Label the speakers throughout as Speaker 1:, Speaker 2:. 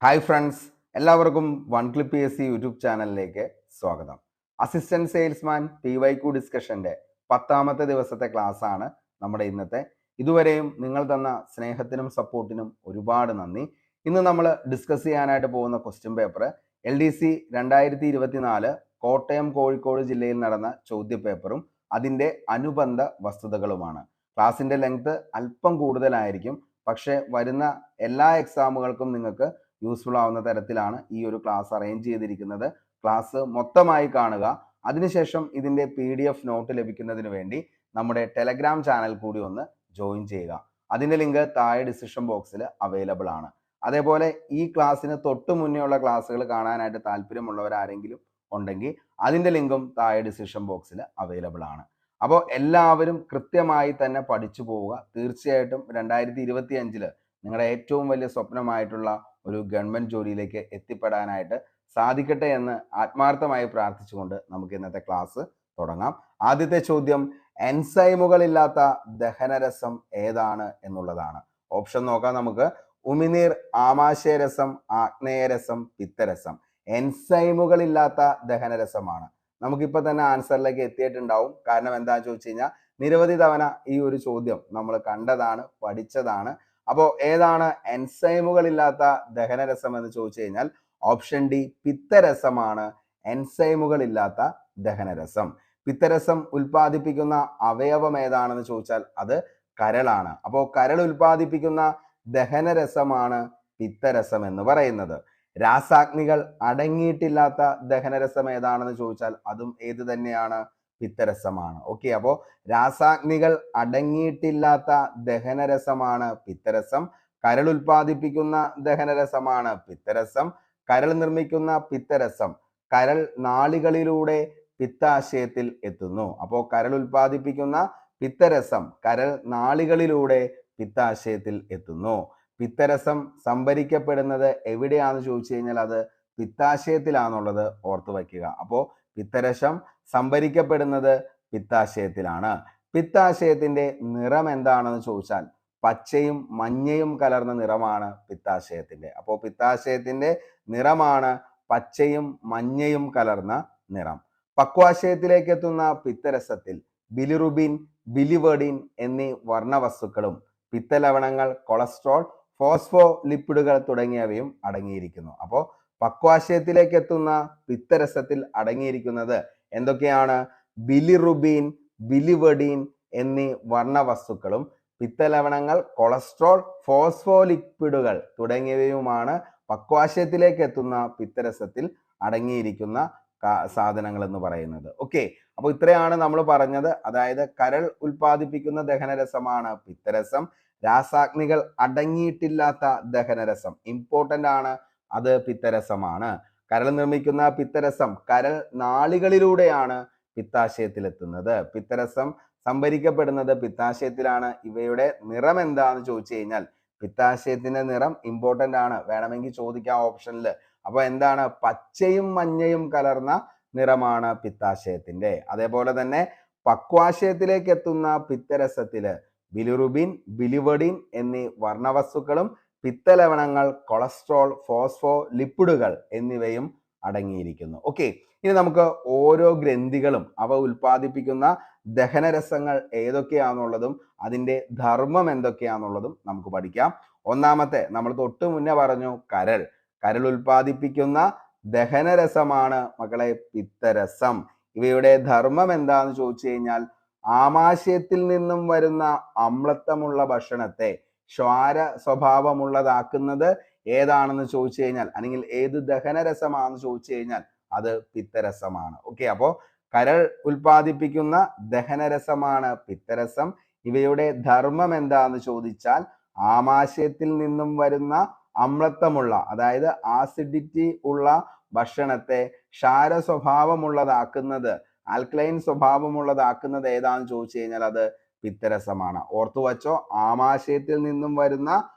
Speaker 1: Hi friends, എല്ലാവർക്കും one clip PSC YouTube ചാനലിലേക്ക് സ്വാഗതം. അസിസ്റ്റന്റ് സെയിൽസ്മാൻ PYQ ഡിസ്കഷന്റെ 10ാമത്തെ ദിവസത്തെ ക്ലാസ് ആണ് നമ്മുടെ ഇന്നത്തെ. ഇതുവരെയും നിങ്ങൾ തന്ന സ്നേഹത്തിനും സപ്പോർട്ടിനും ഒരുപാട് നന്ദി. ഇന്ന് നമ്മൾ ഡിസ്കസ് ചെയ്യാനായിട്ട് പോകുന്ന question paper LDC 2024 Kottayam Kozhikode ജില്ലയിൽ നടന്ന ചോദ്യപേപ്പറും അതിൻ്റെ അനുബന്ധ വസ്തുതകളുമാണ്. ക്ലാസിന്റെ ലെങ്ത് അല്പം കൂടുതലായിരിക്കും, പക്ഷെ വരുന്ന എല്ലാ എക്സാമുകൾക്കും നിങ്ങൾക്ക് യൂസ്ഫുൾ ആവുന്ന തരത്തിലാണ് ഈ ഒരു ക്ലാസ് അറേഞ്ച് ചെയ്തിരിക്കുന്നത്. ക്ലാസ് മൊത്തമായി കാണുക. അതിനുശേഷം ഇതിന്റെ PDF നോട്ട് ലഭിക്കുന്നതിന് വേണ്ടി നമ്മുടെ ടെലഗ്രാം ചാനൽ കൂടി ഒന്ന് ജോയിൻ ചെയ്യുക. അതിന്റെ ലിങ്ക് താഴെ ഡിസ്ക്രിപ്ഷൻ ബോക്സിൽ അവൈലബിൾ ആണ്. അതേപോലെ ഈ ക്ലാസ്സിന് തൊട്ട് മുന്നേ ഉള്ള ക്ലാസ്സുകൾ കാണാനായിട്ട് താല്പര്യമുള്ളവർ ആരെങ്കിലും ഉണ്ടെങ്കിൽ അതിന്റെ ലിങ്കും താഴെ ഡിസ്ക്രിപ്ഷൻ ബോക്സിൽ അവൈലബിൾ ആണ്. അപ്പോൾ എല്ലാവരും കൃത്യമായി തന്നെ പഠിച്ചു പോവുക. തീർച്ചയായിട്ടും 2025 നിങ്ങളുടെ ഏറ്റവും വലിയ സ്വപ്നമായിട്ടുള്ള ഒരു ഗവൺമെന്റ് ജോലിയിലേക്ക് എത്തിപ്പെടാനായിട്ട് സാധിക്കട്ടെ എന്ന് ആത്മാർത്ഥമായി പ്രാർത്ഥിച്ചുകൊണ്ട് നമുക്ക് ഇന്നത്തെ ക്ലാസ് തുടങ്ങാം. ആദ്യത്തെ ചോദ്യം, എൻസൈമുകളില്ലാത്ത ദഹനരസം ഏതാണ് എന്നുള്ളതാണ്. ഓപ്ഷൻ നോക്കാം നമുക്ക്. ഉമിനീർ, ആമാശയരസം, ആഗ്നേയരസം, പിത്തരസം. എൻസൈമുകളില്ലാത്ത ദഹനരസമാണ്. നമുക്കിപ്പോൾ തന്നെ ആൻസറിലേക്ക് എത്തിയിട്ടുണ്ടാവും. കാരണം എന്താണെന്ന് ചോദിച്ചു കഴിഞ്ഞാൽ നിരവധി തവണ ഈ ഒരു ചോദ്യം നമ്മൾ കണ്ടതാണ്, പഠിച്ചതാണ്. അപ്പോൾ ഏതാണ് എൻസൈമുകളില്ലാത്ത ദഹനരസം എന്ന് ചോദിച്ചു കഴിഞ്ഞാൽ ഓപ്ഷൻ ഡി പിത്തരസമാണ് എൻസൈമുകളില്ലാത്ത ദഹനരസം. പിത്തരസം ഉൽപ്പാദിപ്പിക്കുന്ന അവയവം ഏതാണെന്ന് ചോദിച്ചാൽ അത് കരളാണ്. അപ്പോൾ കരൾ ഉൽപ്പാദിപ്പിക്കുന്ന ദഹനരസമാണ് പിത്തരസം എന്ന് പറയുന്നത്. രാസാഗ്നികൾ അടങ്ങിയിട്ടില്ലാത്ത ദഹനരസം ഏതാണെന്ന് ചോദിച്ചാൽ അതും ഏത് തന്നെയാണ്? പിത്തരസമാണ്. ഓക്കെ, അപ്പോൾ രാസാഗ്നികൾ അടങ്ങിയിട്ടില്ലാത്ത ദഹനരസമാണ് പിത്തരസം. കരൾ ഉൽപ്പാദിപ്പിക്കുന്ന ദഹനരസമാണ് പിത്തരസം. കരൾ നിർമ്മിക്കുന്ന പിത്തരസം കരൾ നാളികളിലൂടെ പിത്താശയത്തിൽ എത്തുന്നു. അപ്പോൾ കരൾ ഉൽപ്പാദിപ്പിക്കുന്ന പിത്തരസം കരൾ നാളികളിലൂടെ പിത്താശയത്തിൽ എത്തുന്നു. പിത്തരസം സംഭരിക്കപ്പെടുന്നത് എവിടെയാണെന്ന് ചോദിച്ചു കഴിഞ്ഞാൽ അത് പിത്താശയത്തിലാണുള്ളത് ഓർത്തു വയ്ക്കുക. അപ്പോൾ പിത്തരസം സംഭരിക്കപ്പെടുന്നത് പിത്താശയത്തിലാണ്. പിത്താശയത്തിന്റെ നിറം എന്താണെന്ന് ചോദിച്ചാൽ പച്ചയും മഞ്ഞയും കലർന്ന നിറമാണ് പിത്താശയത്തിന്റെ. അപ്പോൾ പിത്താശയത്തിന്റെ നിറമാണ് പച്ചയും മഞ്ഞയും കലർന്ന നിറം. പക്വാശയത്തിലേക്ക് എത്തുന്ന പിത്തരസത്തിൽ ബിലിറുബിൻ, ബിലിവേർഡിൻ എന്നീ വർണ്ണവസ്തുക്കളും പിത്തലവണങ്ങൾ, കൊളസ്ട്രോൾ, ഫോസ്ഫോലിപ്പിഡുകൾ തുടങ്ങിയവയും അടങ്ങിയിരിക്കുന്നു. അപ്പോൾ പക്വാശയത്തിലേക്ക് എത്തുന്ന പിത്തരസത്തിൽ അടങ്ങിയിരിക്കുന്നത് എന്തൊക്കെയാണ്? ബിലിറുബിൻ, ബിലിവേർഡിൻ എന്നീ വർണ്ണവസ്തുക്കളും പിത്തലവണങ്ങൾ, കൊളസ്ട്രോൾ, ഫോസ്ഫോലിപ്പിഡുകൾ തുടങ്ങിയവയുമാണ് പക്വാശയത്തിലേക്ക് എത്തുന്ന പിത്തരസത്തിൽ അടങ്ങിയിരിക്കുന്ന സാധനങ്ങൾ എന്ന് പറയുന്നത്. ഓക്കെ, അപ്പോൾ ഇത്രയാണ് നമ്മൾ പറഞ്ഞത്. അതായത് കരൾ ഉൽപ്പാദിപ്പിക്കുന്ന ദഹനരസമാണ് പിത്തരസം. രാസാഗ്നികൾ അടങ്ങിയിട്ടില്ലാത്ത ദഹനരസം ഇമ്പോർട്ടന്റ് ആണ്, അത് പിത്തരസമാണ്. കരൾ നിർമ്മിക്കുന്ന പിത്തരസം കരൾ നാളികളിലൂടെയാണ് പിത്താശയത്തിൽ എത്തുന്നത്. പിത്തരസം സംഭരിക്കപ്പെടുന്നത് പിത്താശയത്തിലാണ്. ഇവയുടെ നിറം എന്താന്ന് ചോദിച്ചു കഴിഞ്ഞാൽ പിത്താശയത്തിന്റെ നിറം ഇമ്പോർട്ടന്റ് ആണ്, വേണമെങ്കിൽ ചോദിക്കാം ഓപ്ഷനിൽ. അപ്പൊ എന്താണ്? പച്ചയും മഞ്ഞയും കലർന്ന നിറമാണ് പിത്താശയത്തിന്റെ. അതേപോലെ തന്നെ പക്വാശയത്തിലേക്ക് എത്തുന്ന പിത്തരസത്തില് ബിലിറുബിൻ, ബിലിവേർഡിൻ എന്നീ വർണ്ണവസ്തുക്കളും പിത്തലവണങ്ങൾ, കൊളസ്ട്രോൾ, ഫോസ്ഫോലിപ്പിഡുകൾ എന്നിവയും അടങ്ങിയിരിക്കുന്നു. ഓക്കെ, ഇനി നമുക്ക് ഓരോ ഗ്രന്ഥികളും അവ ഉൽപ്പാദിപ്പിക്കുന്ന ദഹനരസങ്ങൾ ഏതൊക്കെയാണെന്നുള്ളതും അതിൻ്റെ ധർമ്മം എന്തൊക്കെയാണെന്നുള്ളതും നമുക്ക് പഠിക്കാം. ഒന്നാമത്തെ നമ്മൾ തൊട്ട് മുന്നേ പറഞ്ഞു കരൾ. കരൾ ഉൽപ്പാദിപ്പിക്കുന്ന ദഹനരസമാണ് മക്കളെ പിത്തരസം. ഇവയുടെ ധർമ്മം എന്താന്ന് ചോദിച്ചു കഴിഞ്ഞാൽ ആമാശയത്തിൽ നിന്നും വരുന്ന അമ്ലത്വമുള്ള ഭക്ഷണത്തെ ക്ഷാര സ്വഭാവമുള്ളതാക്കുന്നത് ഏതാണെന്ന് ചോദിച്ചു കഴിഞ്ഞാൽ, അല്ലെങ്കിൽ ഏത് ദഹനരസമാണെന്ന് ചോദിച്ചു കഴിഞ്ഞാൽ അത് പിത്തരസമാണ്. ഓക്കെ, അപ്പോൾ കരൾ ഉൽപ്പാദിപ്പിക്കുന്ന ദഹനരസമാണ് പിത്തരസം. ഇവയുടെ ധർമ്മം എന്താന്ന് ചോദിച്ചാൽ ആമാശയത്തിൽ നിന്നും വരുന്ന അമ്ലത്വമുള്ള, അതായത് ആസിഡിറ്റി ഉള്ള ഭക്ഷണത്തെ ക്ഷാര സ്വഭാവമുള്ളതാക്കുന്നത്, ആൽക്കലൈൻ സ്വഭാവമുള്ളതാക്കുന്നത് ഏതാണെന്ന് ചോദിച്ചു കഴിഞ്ഞാൽ അത് പിത്തരസമാണ്. ഓർത്തു വച്ചോ, ആമാശയത്തിൽ നിന്നും വരുന്ന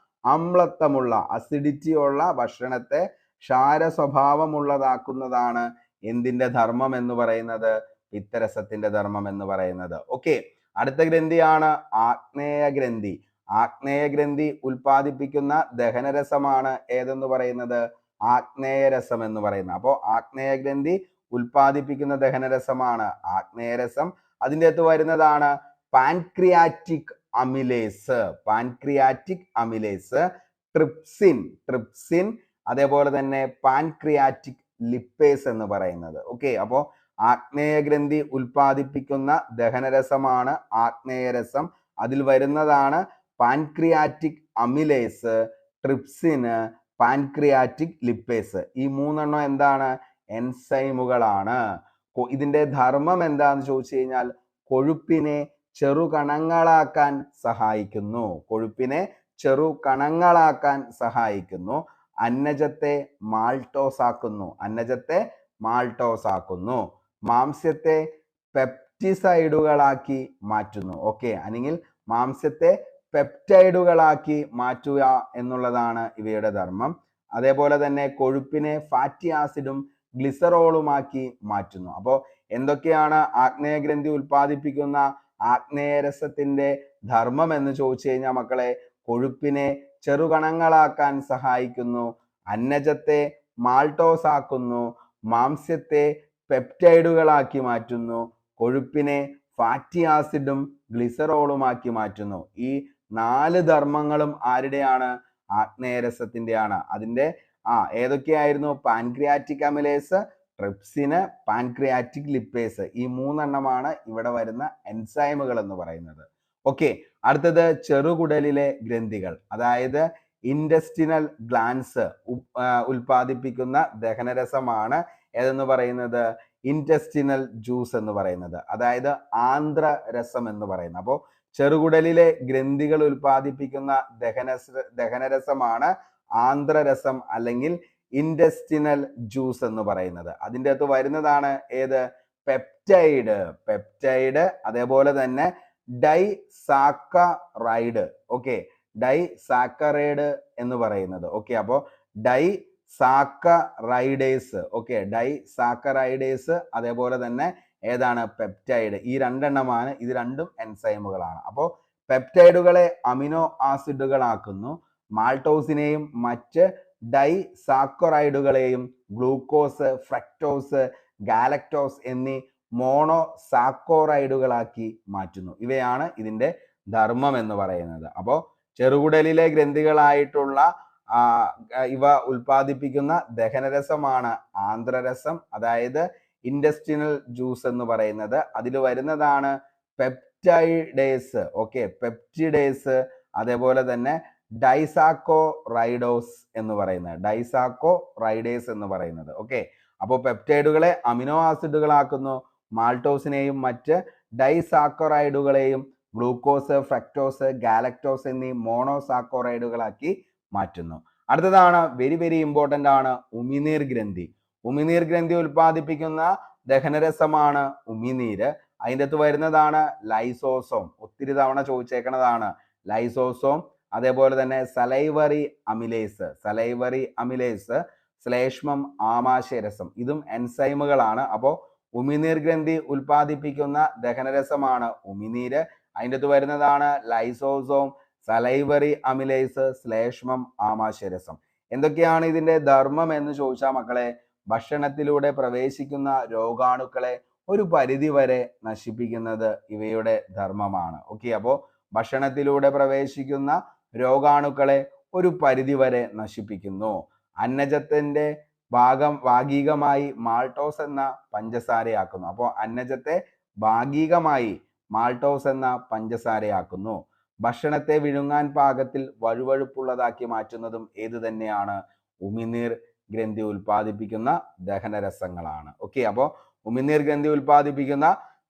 Speaker 1: അമ്ലത്വമുള്ള, അസിഡിറ്റി ഉള്ള ഭക്ഷണത്തെ ക്ഷാര സ്വഭാവമുള്ളതാക്കുന്നതാണ് എന്തിന്റെ ധർമ്മം എന്ന് പറയുന്നത്? പിത്തരസത്തിന്റെ ധർമ്മം എന്ന് പറയുന്നത്. ഓക്കെ, അടുത്ത ഗ്രന്ഥിയാണ് ആഗ്നേയ ഗ്രന്ഥി. ആഗ്നേയഗ്രന്ഥി ഉൽപ്പാദിപ്പിക്കുന്ന ദഹനരസമാണ് ഏതെന്ന് പറയുന്നത്? ആഗ്നേയരസം എന്ന് പറയുന്നത്. അപ്പോൾ ആഗ്നേയഗ്രന്ഥി ഉൽപ്പാദിപ്പിക്കുന്ന ദഹനരസമാണ് ആഗ്നേയരസം. അതിൻ്റെ അകത്ത് വരുന്നതാണ് pancreatic amylase, pancreatic amylase, trypsin, അതേപോലെ തന്നെ പാൻക്രിയാറ്റിക് ലിപ്പേസ് എന്ന് പറയുന്നത്. ഓക്കെ, അപ്പോൾ ആഗ്നേയഗ്രന്ഥി ഉൽപ്പാദിപ്പിക്കുന്ന ദഹനരസമാണ് ആഗ്നേയരസം. അതിൽ വരുന്നതാണ് pancreatic amylase, trypsin, pancreatic lipase. ഈ മൂന്നെണ്ണം എന്താണ്? എൻസൈമുകളാണ്. ഇതിന്റെ ധർമ്മം എന്താന്ന് ചോദിച്ചു കഴിഞ്ഞാൽ കൊഴുപ്പിനെ ചെറുകണങ്ങളാക്കാൻ സഹായിക്കുന്നു. കൊഴുപ്പിനെ ചെറുകണങ്ങളാക്കാൻ സഹായിക്കുന്നു. അന്നജത്തെ മാൾട്ടോസ് ആക്കുന്നു. മാംസ്യത്തെ പെപ്റ്റിസൈഡുകളാക്കി മാറ്റുന്നു. ഓക്കെ, അല്ലെങ്കിൽ മാംസ്യത്തെ പെപ്റ്റൈഡുകളാക്കി മാറ്റുക എന്നുള്ളതാണ് ഇവയുടെ ധർമ്മം. അതേപോലെ തന്നെ കൊഴുപ്പിനെ ഫാറ്റി ആസിഡും ഗ്ലിസറോളുമാക്കി മാറ്റുന്നു. അപ്പോൾ എന്തൊക്കെയാണ് ആഗ്നേയഗ്രന്ഥി ഉൽപ്പാദിപ്പിക്കുന്ന ആഗ്നേയരസത്തിന്റെ ധർമ്മം എന്ന് ചോദിച്ചു കഴിഞ്ഞാൽ മക്കളെ, കൊഴുപ്പിനെ ചെറുകണങ്ങളാക്കാൻ സഹായിക്കുന്നു, അന്നജത്തെ മാൾട്ടോസ് ആക്കുന്നു, മാംസ്യത്തെ പെപ്റ്റൈഡുകളാക്കി മാറ്റുന്നു, കൊഴുപ്പിനെ ഫാറ്റി ആസിഡും ഗ്ലിസറോളുമാക്കി മാറ്റുന്നു. ഈ 4 ധർമ്മങ്ങളും ആരുടെയാണ്? ആഗ്നേയരസത്തിന്റെയാണ്. അതിന്റെ ഏതൊക്കെയായിരുന്നു? Pancreatic amylase, trypsin, pancreatic lipase. ഈ 3 എണ്ണമാണ് ഇവിടെ വരുന്ന എൻസൈമുകൾ എന്ന് പറയുന്നത്. ഓക്കെ, അടുത്തത് ചെറുകുടലിലെ ഗ്രന്ഥികൾ, അതായത് ഇൻറ്റസ്റ്റിനൽ ഗ്ലാൻസ് ഉൽപ്പാദിപ്പിക്കുന്ന ദഹനരസമാണ് ഏതെന്ന് പറയുന്നത്? ഇൻറ്റസ്റ്റിനൽ ജ്യൂസ് എന്ന് പറയുന്നത്, അതായത് ആന്ത്രരസം എന്ന് പറയുന്നത്. അപ്പോൾ ചെറുകുടലിലെ ഗ്രന്ഥികൾ ഉൽപ്പാദിപ്പിക്കുന്ന ദഹനരസമാണ് ആന്ത്രരസം അല്ലെങ്കിൽ ഇൻറ്റസ്റ്റിനൽ ജ്യൂസ് എന്ന് പറയുന്നത്. അതിൻ്റെ അകത്ത് വരുന്നതാണ് ഏത്? പെപ്റ്റൈഡ്, അതേപോലെ തന്നെ ഡൈസാക്കറൈഡ്. ഓക്കെ, ഡൈസാക്കറൈഡ് എന്ന് പറയുന്നത്. ഓക്കെ, അപ്പോൾ ഡൈസാക്കറൈഡേസ്. ഓക്കെ, ഡൈസാക്കറൈഡേസ്, അതേപോലെ തന്നെ ഏതാണ്? പെപ്റ്റൈഡ്. ഈ 2 എണ്ണമാണ്. ഇത് രണ്ടും എൻസൈമുകളാണ്. അപ്പോൾ പെപ്റ്റൈഡുകളെ അമിനോ ആസിഡുകളാക്കുന്നു. മാൾട്ടോസിനെയും മറ്റ് ഡൈസാക്കറൈഡുകളെയും ഗ്ലൂക്കോസ്, ഫ്രക്ടോസ്, ഗാലക്ടോസ് എന്നീ മോണോസാക്കറൈഡുകളാക്കി മാറ്റുന്നു. ഇവയാണ് ഇതിന്റെ ധർമ്മം എന്ന് പറയുന്നത്. അപ്പോൾ ചെറുകുടലിലെ ഗ്രന്ഥികളായിട്ടുള്ള ഇവ ഉൽപ്പാദിപ്പിക്കുന്ന ദഹനരസമാണ് ആന്ത്രരസം, അതായത് ഇൻറ്റസ്റ്റിനൽ ജ്യൂസ് എന്ന് പറയുന്നത്. അതിൽ വരുന്നതാണ് പെപ്റ്റൈഡേസ്. ഓക്കെ, പെപ്റ്റിഡേസ്, അതേപോലെ തന്നെ ഡൈസാക്കോറൈഡേസ് എന്ന് പറയുന്നത്. ഓക്കെ, അപ്പോൾ പെപ്റ്റൈഡുകളെ അമിനോ ആസിഡുകളാക്കുന്നു. മാൾട്ടോസിനെയും മറ്റ് ഡൈസാക്കറൈഡുകളെയും ഗ്ലൂക്കോസ്, ഫ്രക്ടോസ്, ഗാലക്ടോസ് എന്നീ മോണോസാക്കറൈഡുകളാക്കി മാറ്റുന്നു. അടുത്തതാണ് വെരി വെരി ഇമ്പോർട്ടൻ്റ് ആണ് ഉമിനീർ ഗ്രന്ഥി. ഉമിനീർ ഗ്രന്ഥി ഉൽപ്പാദിപ്പിക്കുന്ന ദഹനരസമാണ് ഉമിനീര്. അതിൻ്റെ അകത്ത് വരുന്നതാണ് ലൈസോസോം. ഒത്തിരി തവണ ചോദിച്ചേക്കുന്നതാണ് ലൈസോസോം. അതേപോലെ തന്നെ സലൈവറി അമിലേസ്, ശ്ലേഷ്മം, ആമാശയരസം. ഇതും എൻസൈമുകളാണ്. അപ്പോൾ ഉമിനീർ ഗ്രന്ഥി ഉൽപ്പാദിപ്പിക്കുന്ന ദഹനരസമാണ് ഉമിനീര്. അതിൻ്റെ അകത്ത് വരുന്നതാണ് ലൈസോസോം, സലൈവറി അമിലേസ്, ശ്ലേഷ്മം, ആമാശയരസം. എന്തൊക്കെയാണ് ഇതിന്റെ ധർമ്മം എന്ന് ചോദിച്ചാൽ മക്കളെ, ഭക്ഷണത്തിലൂടെ പ്രവേശിക്കുന്ന രോഗാണുക്കളെ ഒരു പരിധി വരെ നശിപ്പിക്കുന്നത് ഇവയുടെ ധർമ്മമാണ്. ഓക്കെ, അപ്പോൾ ഭക്ഷണത്തിലൂടെ പ്രവേശിക്കുന്ന രോഗാണുക്കളെ ഒരു പരിധി വരെ നശിപ്പിക്കുന്നു. അന്നജത്തിന്റെ ഭാഗികമായി മാൾട്ടോസ് എന്ന പഞ്ചസാരയാക്കുന്നു. അപ്പോൾ അന്നജത്തെ ഭാഗികമായി മാൾട്ടോസ് എന്ന പഞ്ചസാരയാക്കുന്നു. ഭക്ഷണത്തെ വിഴുങ്ങാൻ പാകത്തിൽ വഴുവഴുപ്പുള്ളതാക്കി മാറ്റുന്നതും ഏത് തന്നെയാണ്? ഉമിനീർ ഗ്രന്ഥി ഉൽപ്പാദിപ്പിക്കുന്ന ദഹനരസങ്ങളാണ്. ഓക്കെ, അപ്പോൾ ഉമിനീർ ഗ്രന്ഥി ഉൽപ്പാദിപ്പിക്കുന്ന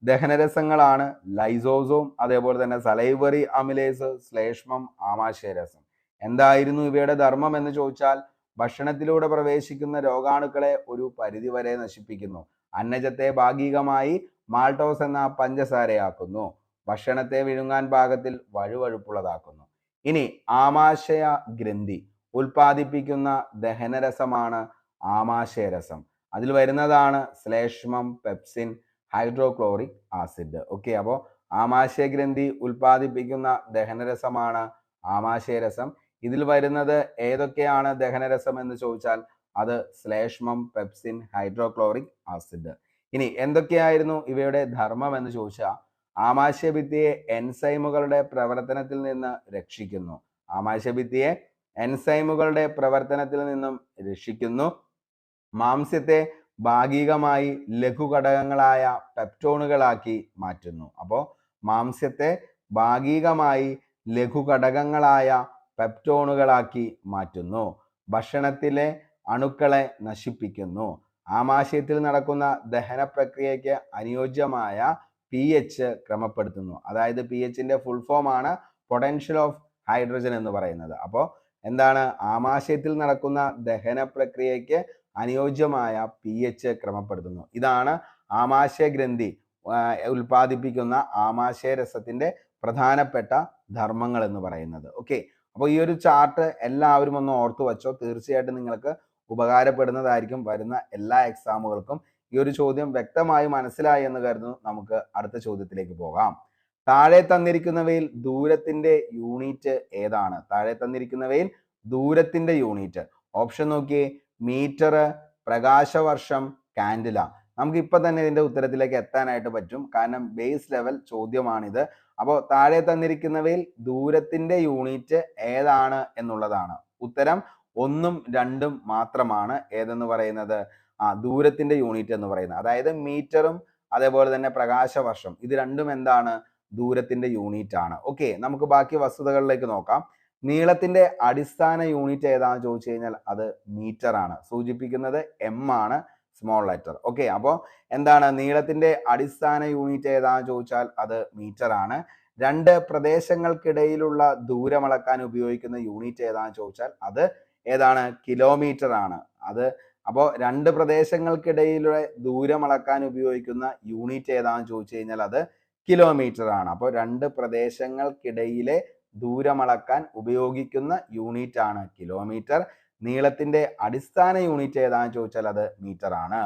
Speaker 1: ദഹനരസങ്ങളാണ് ലൈസോസോം, അതേപോലെ തന്നെ സലൈവറി അമിലേസ്, ശ്ലേഷ്മം, ആമാശയരസം. എന്തായിരുന്നു ഇവയുടെ ധർമ്മം എന്ന് ചോദിച്ചാൽ, ഭക്ഷണത്തിലൂടെ പ്രവേശിക്കുന്ന രോഗാണുക്കളെ ഒരു പരിധി വരെ നശിപ്പിക്കുന്നു. അന്നജത്തെ ഭാഗികമായി മാൾട്ടോസ് എന്ന പഞ്ചസാരയാക്കുന്നു. ഭക്ഷണത്തെ വിഴുങ്ങാൻ പാകത്തിൽ വഴുവഴുപ്പുള്ളതാക്കുന്നു. ഇനി ആമാശയ ഗ്രന്ഥി ഉൽപ്പാദിപ്പിക്കുന്ന ദഹനരസമാണ് ആമാശയരസം. അതിൽ വരുന്നതാണ് ശ്ലേഷ്മം, പെപ്സിൻ, ഹൈഡ്രോക്ലോറിക് ആസിഡ്. ഓക്കെ, അപ്പോൾ ആമാശയ ഗ്രന്ഥി ഉൽപ്പാദിപ്പിക്കുന്ന ദഹനരസമാണ് ആമാശയരസം. ഇതിൽ വരുന്നത് ഏതൊക്കെയാണ് ദഹനരസം എന്ന് ചോദിച്ചാൽ അത് ശ്ലേഷ്മം, പെപ്സിൻ, ഹൈഡ്രോക്ലോറിക് ആസിഡ്. ഇനി എന്തൊക്കെയായിരുന്നു ഇവയുടെ ധർമ്മം എന്ന് ചോദിച്ചാൽ ആമാശയഭിത്തിയെ എൻസൈമുകളുടെ പ്രവർത്തനത്തിൽ നിന്ന് രക്ഷിക്കുന്നു. ആമാശയഭിത്തിയെ എൻസൈമുകളുടെ പ്രവർത്തനത്തിൽ നിന്നും രക്ഷിക്കുന്നു. മാംസ്യത്തെ ഭാഗികമായി ലഘുഘടകങ്ങളായ പെപ്റ്റോണുകളാക്കി മാറ്റുന്നു. അപ്പോൾ മാംസ്യത്തെ ഭാഗികമായി ലഘുഘടകങ്ങളായ പെപ്റ്റോണുകളാക്കി മാറ്റുന്നു. ഭക്ഷണത്തിലെ അണുക്കളെ നശിപ്പിക്കുന്നു. ആമാശയത്തിൽ നടക്കുന്ന ദഹന പ്രക്രിയയ്ക്ക് അനുയോജ്യമായ pH ക്രമപ്പെടുത്തുന്നു. അതായത് pHന്റെ ഫുൾ ഫോം ആണ് പൊട്ടൻഷ്യൽ ഓഫ് ഹൈഡ്രജൻ എന്ന് പറയുന്നത്. അപ്പോൾ എന്താണ്? ആമാശയത്തിൽ നടക്കുന്ന ദഹന പ്രക്രിയയ്ക്ക് അനുയോജ്യമായ pH ക്രമപ്പെടുത്തുന്നു. ഇതാണ് ആമാശയ ഗ്രന്ഥി ഉൽപ്പാദിപ്പിക്കുന്ന ആമാശയരസത്തിന്റെ പ്രധാനപ്പെട്ട ധർമ്മങ്ങൾ എന്ന് പറയുന്നത്. ഓക്കെ, അപ്പോൾ ഈ ഒരു ചാർട്ട് എല്ലാവരും ഒന്ന് ഓർത്തു വച്ചോ. തീർച്ചയായിട്ടും നിങ്ങൾക്ക് ഉപകാരപ്പെടുന്നതായിരിക്കും. വരുന്ന എല്ലാ എക്സാമുകൾക്കും ഈ ഒരു ചോദ്യം വ്യക്തമായി മനസ്സിലായി എന്ന് കരുതുന്നു. നമുക്ക് അടുത്ത ചോദ്യത്തിലേക്ക് പോകാം. താഴെ തന്നിരിക്കുന്നവയിൽ ദൂരത്തിന്റെ യൂണിറ്റ് ഏതാണ്? താഴെ തന്നിരിക്കുന്നവയിൽ ദൂരത്തിന്റെ യൂണിറ്റ് ഓപ്ഷൻ നോക്കിയേ. മീറ്റർ, പ്രകാശവർഷം, കാൻഡില. നമുക്ക് ഇപ്പൊ തന്നെ ഇതിന്റെ ഉത്തരത്തിലേക്ക് എത്താനായിട്ട് പറ്റും, കാരണം ബേസ് ലെവൽ ചോദ്യമാണിത്. അപ്പോൾ താഴെ തന്നിരിക്കുന്നവയിൽ ദൂരത്തിന്റെ യൂണിറ്റ് ഏതാണ് എന്നുള്ളതാണ് ഉത്തരം. 1ഉം 2ഉം മാത്രമാണ് ഏതെന്ന് പറയുന്നത് ദൂരത്തിന്റെ യൂണിറ്റ് എന്ന് പറയുന്നത്. അതായത് മീറ്ററും അതേപോലെ തന്നെ പ്രകാശവർഷം, ഇത് രണ്ടും എന്താണ്? ദൂരത്തിന്റെ യൂണിറ്റ് ആണ്. ഓക്കെ, നമുക്ക് ബാക്കി വസ്തുതകളിലേക്ക് നോക്കാം. നീളത്തിന്റെ അടിസ്ഥാന യൂണിറ്റ് ഏതാണെന്ന് ചോദിച്ചു കഴിഞ്ഞാൽ അത് മീറ്റർ ആണ്. സൂചിപ്പിക്കുന്നത് M ആണ്, സ്മോൾ ലെറ്റർ. ഓക്കെ, അപ്പോൾ എന്താണ് നീളത്തിന്റെ അടിസ്ഥാന യൂണിറ്റ് ഏതാണെന്ന് ചോദിച്ചാൽ അത് മീറ്റർ ആണ്. രണ്ട് പ്രദേശങ്ങൾക്കിടയിലുള്ള ദൂരം അളക്കാൻ ഉപയോഗിക്കുന്ന യൂണിറ്റ് ഏതാണെന്ന് ചോദിച്ചാൽ അത് ഏതാണ്? കിലോമീറ്റർ ആണ്. അപ്പോൾ രണ്ട് പ്രദേശങ്ങൾക്കിടയിലുള്ള ദൂരം അളക്കാൻ ഉപയോഗിക്കുന്ന യൂണിറ്റ് ഏതാണെന്ന് ചോദിച്ചു കഴിഞ്ഞാൽ അത് കിലോമീറ്റർ ആണ്. അപ്പോൾ രണ്ട് പ്രദേശങ്ങൾക്കിടയിലെ ദൂരം അളക്കാൻ ഉപയോഗിക്കുന്ന യൂണിറ്റ് ആണ് കിലോമീറ്റർ. നീളത്തിന്റെ അടിസ്ഥാന യൂണിറ്റ് ഏതാണെന്ന് ചോദിച്ചാൽ അത് മീറ്റർ ആണ്.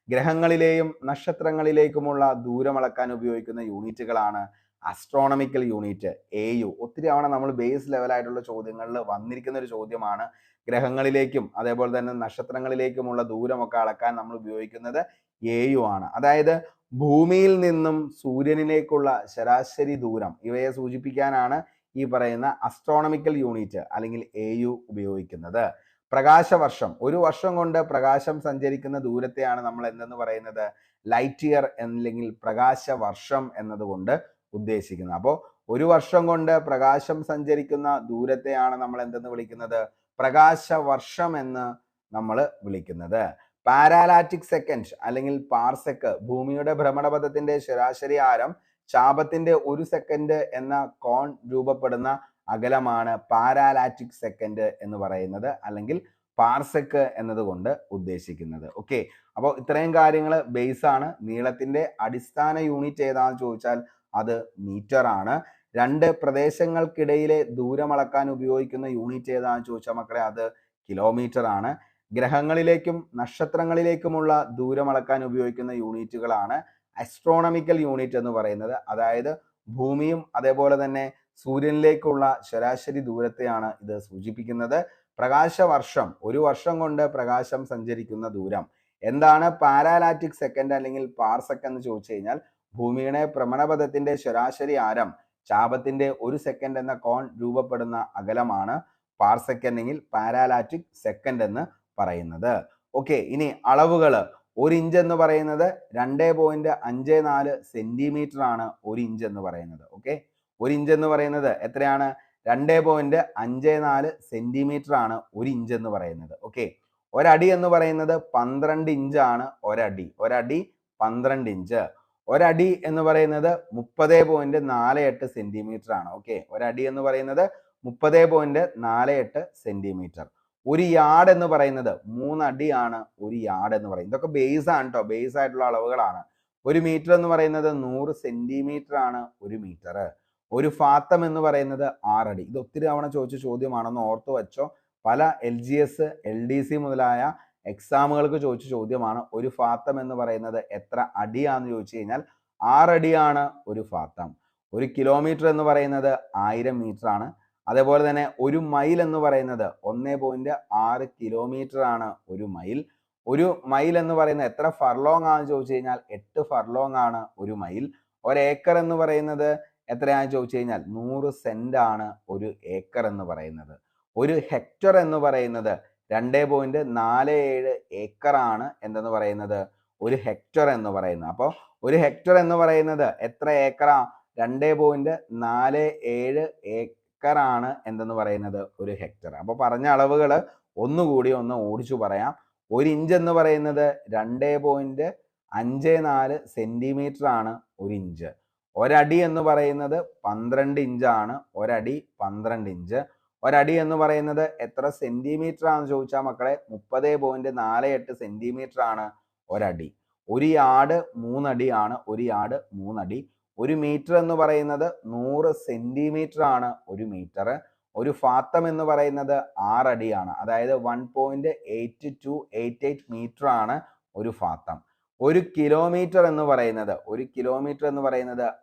Speaker 1: ഗ്രഹങ്ങളിലെയും നക്ഷത്രങ്ങളിലേക്കുമുള്ള ദൂരം അളക്കാൻ ഉപയോഗിക്കുന്ന യൂണിറ്റുകളാണ് അസ്ട്രോണമിക്കൽ യൂണിറ്റ്, AU. ഒത്തിരി തവണ നമ്മൾ ബേസ് ലെവലായിട്ടുള്ള ചോദ്യങ്ങളിൽ വന്നിരിക്കുന്ന ഒരു ചോദ്യമാണ്. ഗ്രഹങ്ങളിലേക്കും അതേപോലെ തന്നെ നക്ഷത്രങ്ങളിലേക്കുമുള്ള ദൂരമൊക്കെ അളക്കാൻ നമ്മൾ ഉപയോഗിക്കുന്നത് AU ആണ്. അതായത് ഭൂമിയിൽ നിന്നും സൂര്യനിലേക്കുള്ള ശരാശരി ദൂരം, ഇവയെ സൂചിപ്പിക്കാനാണ് ഈ പറയുന്ന അസ്ട്രോണമിക്കൽ യൂണിറ്റ് അല്ലെങ്കിൽ AU ഉപയോഗിക്കുന്നത്. പ്രകാശവർഷം, ഒരു വർഷം കൊണ്ട് പ്രകാശം സഞ്ചരിക്കുന്ന ദൂരത്തെയാണ് നമ്മൾ എന്തെന്ന് പറയുന്നത്? ലൈറ്റ് ഇയർ അല്ലെങ്കിൽ പ്രകാശവർഷം എന്നതുകൊണ്ട് ഉദ്ദേശിക്കുന്നത്. അപ്പോൾ ഒരു വർഷം കൊണ്ട് പ്രകാശം സഞ്ചരിക്കുന്ന ദൂരത്തെയാണ് നമ്മൾ എന്തെന്ന് വിളിക്കുന്നത്? പ്രകാശവർഷം എന്ന് നമ്മൾ വിളിക്കുന്നത്. പാരാലാറ്റിക് സെക്കൻഡ് അല്ലെങ്കിൽ പാർസെക്ക്, ഭൂമിയുടെ ഭ്രമണപഥത്തിന്റെ ശരാശരി ആരം ചാപത്തിന്റെ 1 സെക്കൻഡ് എന്ന കോൺ രൂപപ്പെടുന്ന അകലമാണ് പാരാലാറ്റിക് സെക്കൻഡ് എന്ന് പറയുന്നത്, അല്ലെങ്കിൽ പാർസെക്ക് എന്നതുകൊണ്ട് ഉദ്ദേശിക്കുന്നത്. ഓക്കെ, അപ്പോൾ ഇത്രയും കാര്യങ്ങൾ ബേസ് ആണ്. നീളത്തിന്റെ അടിസ്ഥാന യൂണിറ്റ് ഏതാണെന്ന് ചോദിച്ചാൽ അത് മീറ്റർ ആണ്. രണ്ട് പ്രദേശങ്ങൾക്കിടയിലെ ദൂരം അളക്കാൻ ഉപയോഗിക്കുന്ന യൂണിറ്റ് ഏതാണെന്ന് ചോദിച്ചാൽ മക്കളെ അത് കിലോമീറ്റർ ആണ്. ഗ്രഹങ്ങളിലേക്കും നക്ഷത്രങ്ങളിലേക്കുമുള്ള ദൂരം അളക്കാൻ ഉപയോഗിക്കുന്ന യൂണിറ്റുകളാണ് അസ്ട്രോണമിക്കൽ യൂണിറ്റ് എന്ന് പറയുന്നത്. അതായത് ഭൂമിയും അതേപോലെ തന്നെ സൂര്യനിലേക്കുള്ള ശരാശരി ദൂരത്തെയാണ് ഇത് സൂചിപ്പിക്കുന്നത്. പ്രകാശവർഷം, ഒരു വർഷം കൊണ്ട് പ്രകാശം സഞ്ചരിക്കുന്ന ദൂരം. എന്താണ് പാരാലാറ്റിക് സെക്കൻഡ് അല്ലെങ്കിൽ പാർസെക്ക് എന്ന് ചോദിച്ചു കഴിഞ്ഞാൽ ഭൂമിയുടെ ഭ്രമണപഥത്തിന്റെ ശരാശരി ആരം ചാപത്തിന്റെ 1 സെക്കൻഡ് എന്ന കോൺ രൂപപ്പെടുന്ന അകലമാണ് പാർസെക്ക് അല്ലെങ്കിൽ പാരാലാറ്റിക് സെക്കൻഡ് എന്ന് പറയുന്നത്. ഓക്കെ, ഇനി അളവുകൾ. 1 ഇഞ്ച് എന്ന് പറയുന്നത് 2.54 സെന്റിമീറ്റർ ആണ് 1 ഇഞ്ച് എന്ന് പറയുന്നത്. ഓക്കെ, 1 ഇഞ്ച് എന്ന് പറയുന്നത് എത്രയാണ്? 2.54 സെന്റിമീറ്റർ ആണ് 1 ഇഞ്ച് എന്ന് പറയുന്നത്. ഓക്കെ, ഒരടി എന്ന് പറയുന്നത് 12 ഇഞ്ചാണ് ഒരടി. ഒരടി 12 ഇഞ്ച്. ഒരടി എന്ന് പറയുന്നത് 30.48 സെന്റിമീറ്റർ ആണ്. ഓക്കെ, ഒരടി എന്ന് പറയുന്നത് 30.48 സെന്റിമീറ്റർ. ഒരു യാർഡ് എന്ന് പറയുന്നത് 3 അടിയാണ് ഒരു യാർഡ് എന്ന് പറയുന്നത്. ഇതൊക്കെ ബേസ് ആണ് കേട്ടോ, ബേസ് ആയിട്ടുള്ള അളവുകളാണ്. ഒരു മീറ്റർ എന്ന് പറയുന്നത് 100 സെന്റിമീറ്റർ ആണ് 1 മീറ്റർ. ഒരു ഫാത്തം എന്ന് പറയുന്നത് 6 അടി. ഇത് ഒത്തിരി തവണ ചോദിച്ച ചോദ്യമാണെന്ന് ഓർത്തു വെച്ചോ. പല LGS, LDC മുതലായ എക്സാമുകൾക്ക് ചോദിച്ച ചോദ്യമാണ്. ഒരു ഫാത്തം എന്ന് പറയുന്നത് എത്ര അടിയാന്ന് ചോദിച്ചു കഴിഞ്ഞാൽ 6 അടിയാണ് ഒരു ഫാത്തം. ഒരു കിലോമീറ്റർ എന്ന് പറയുന്നത് 1000 മീറ്റർ ആണ്. അതേപോലെ തന്നെ ഒരു മൈൽ എന്ന് പറയുന്നത് 1.6 കിലോമീറ്റർ ആണ് ഒരു മൈൽ. ഒരു മൈൽ എന്ന് പറയുന്നത് എത്ര ഫർലോങ് ആണെന്ന് ചോദിച്ചു കഴിഞ്ഞാൽ 8 ഫർലോങ് ആണ് ഒരു മൈൽ. ഒരേക്കർ എന്ന് പറയുന്നത് എത്രയാണെന്ന് ചോദിച്ചു കഴിഞ്ഞാൽ 100 സെന്റ് ആണ് ഒരു ഏക്കർ എന്ന് പറയുന്നത്. ഒരു ഹെക്ടർ എന്ന് പറയുന്നത് 2.47 ഏക്കർ ആണ് എന്തെന്ന് പറയുന്നത് ഒരു ഹെക്ടർ എന്ന് പറയുന്നത്. അപ്പോൾ ഒരു ഹെക്ടർ എന്ന് പറയുന്നത് എത്ര ഏക്കറാ? 2.47 ഏക്കർ ആണ് എന്തെന്ന് പറയുന്നത് ഒരു ഹെക്ടർ. അപ്പോൾ പറഞ്ഞ അളവുകൾ ഒന്നുകൂടി ഒന്ന് ഓടിച്ചു പറയാം. 1 ഇഞ്ച് എന്ന് പറയുന്നത് 2.54 സെന്റിമീറ്റർ ആണ് 1 ഇഞ്ച്. ഒരടി എന്ന് പറയുന്നത് 12 ഇഞ്ചാണ്. ഒരടി 12 ഇഞ്ച്. ഒരടി എന്ന് പറയുന്നത് എത്ര സെന്റിമീറ്റർ ആണെന്ന് ചോദിച്ചാൽ മക്കളെ 30.48 സെന്റിമീറ്റർ ആണ് ഒരടി. ഒരു യാർഡ് 3 അടിയാണ്. ഒരു യാർഡ് 3 അടി. ഒരു മീറ്റർ എന്ന് പറയുന്നത് 100 സെന്റിമീറ്റർ ആണ് ഒരു മീറ്റർ. ഒരു ഫാത്തം എന്ന് പറയുന്നത് 6 അടിയാണ്. അതായത് 1.8288 മീറ്റർ ആണ് ഒരു ഫാത്തം. ഒരു കിലോമീറ്റർ എന്ന് പറയുന്നത്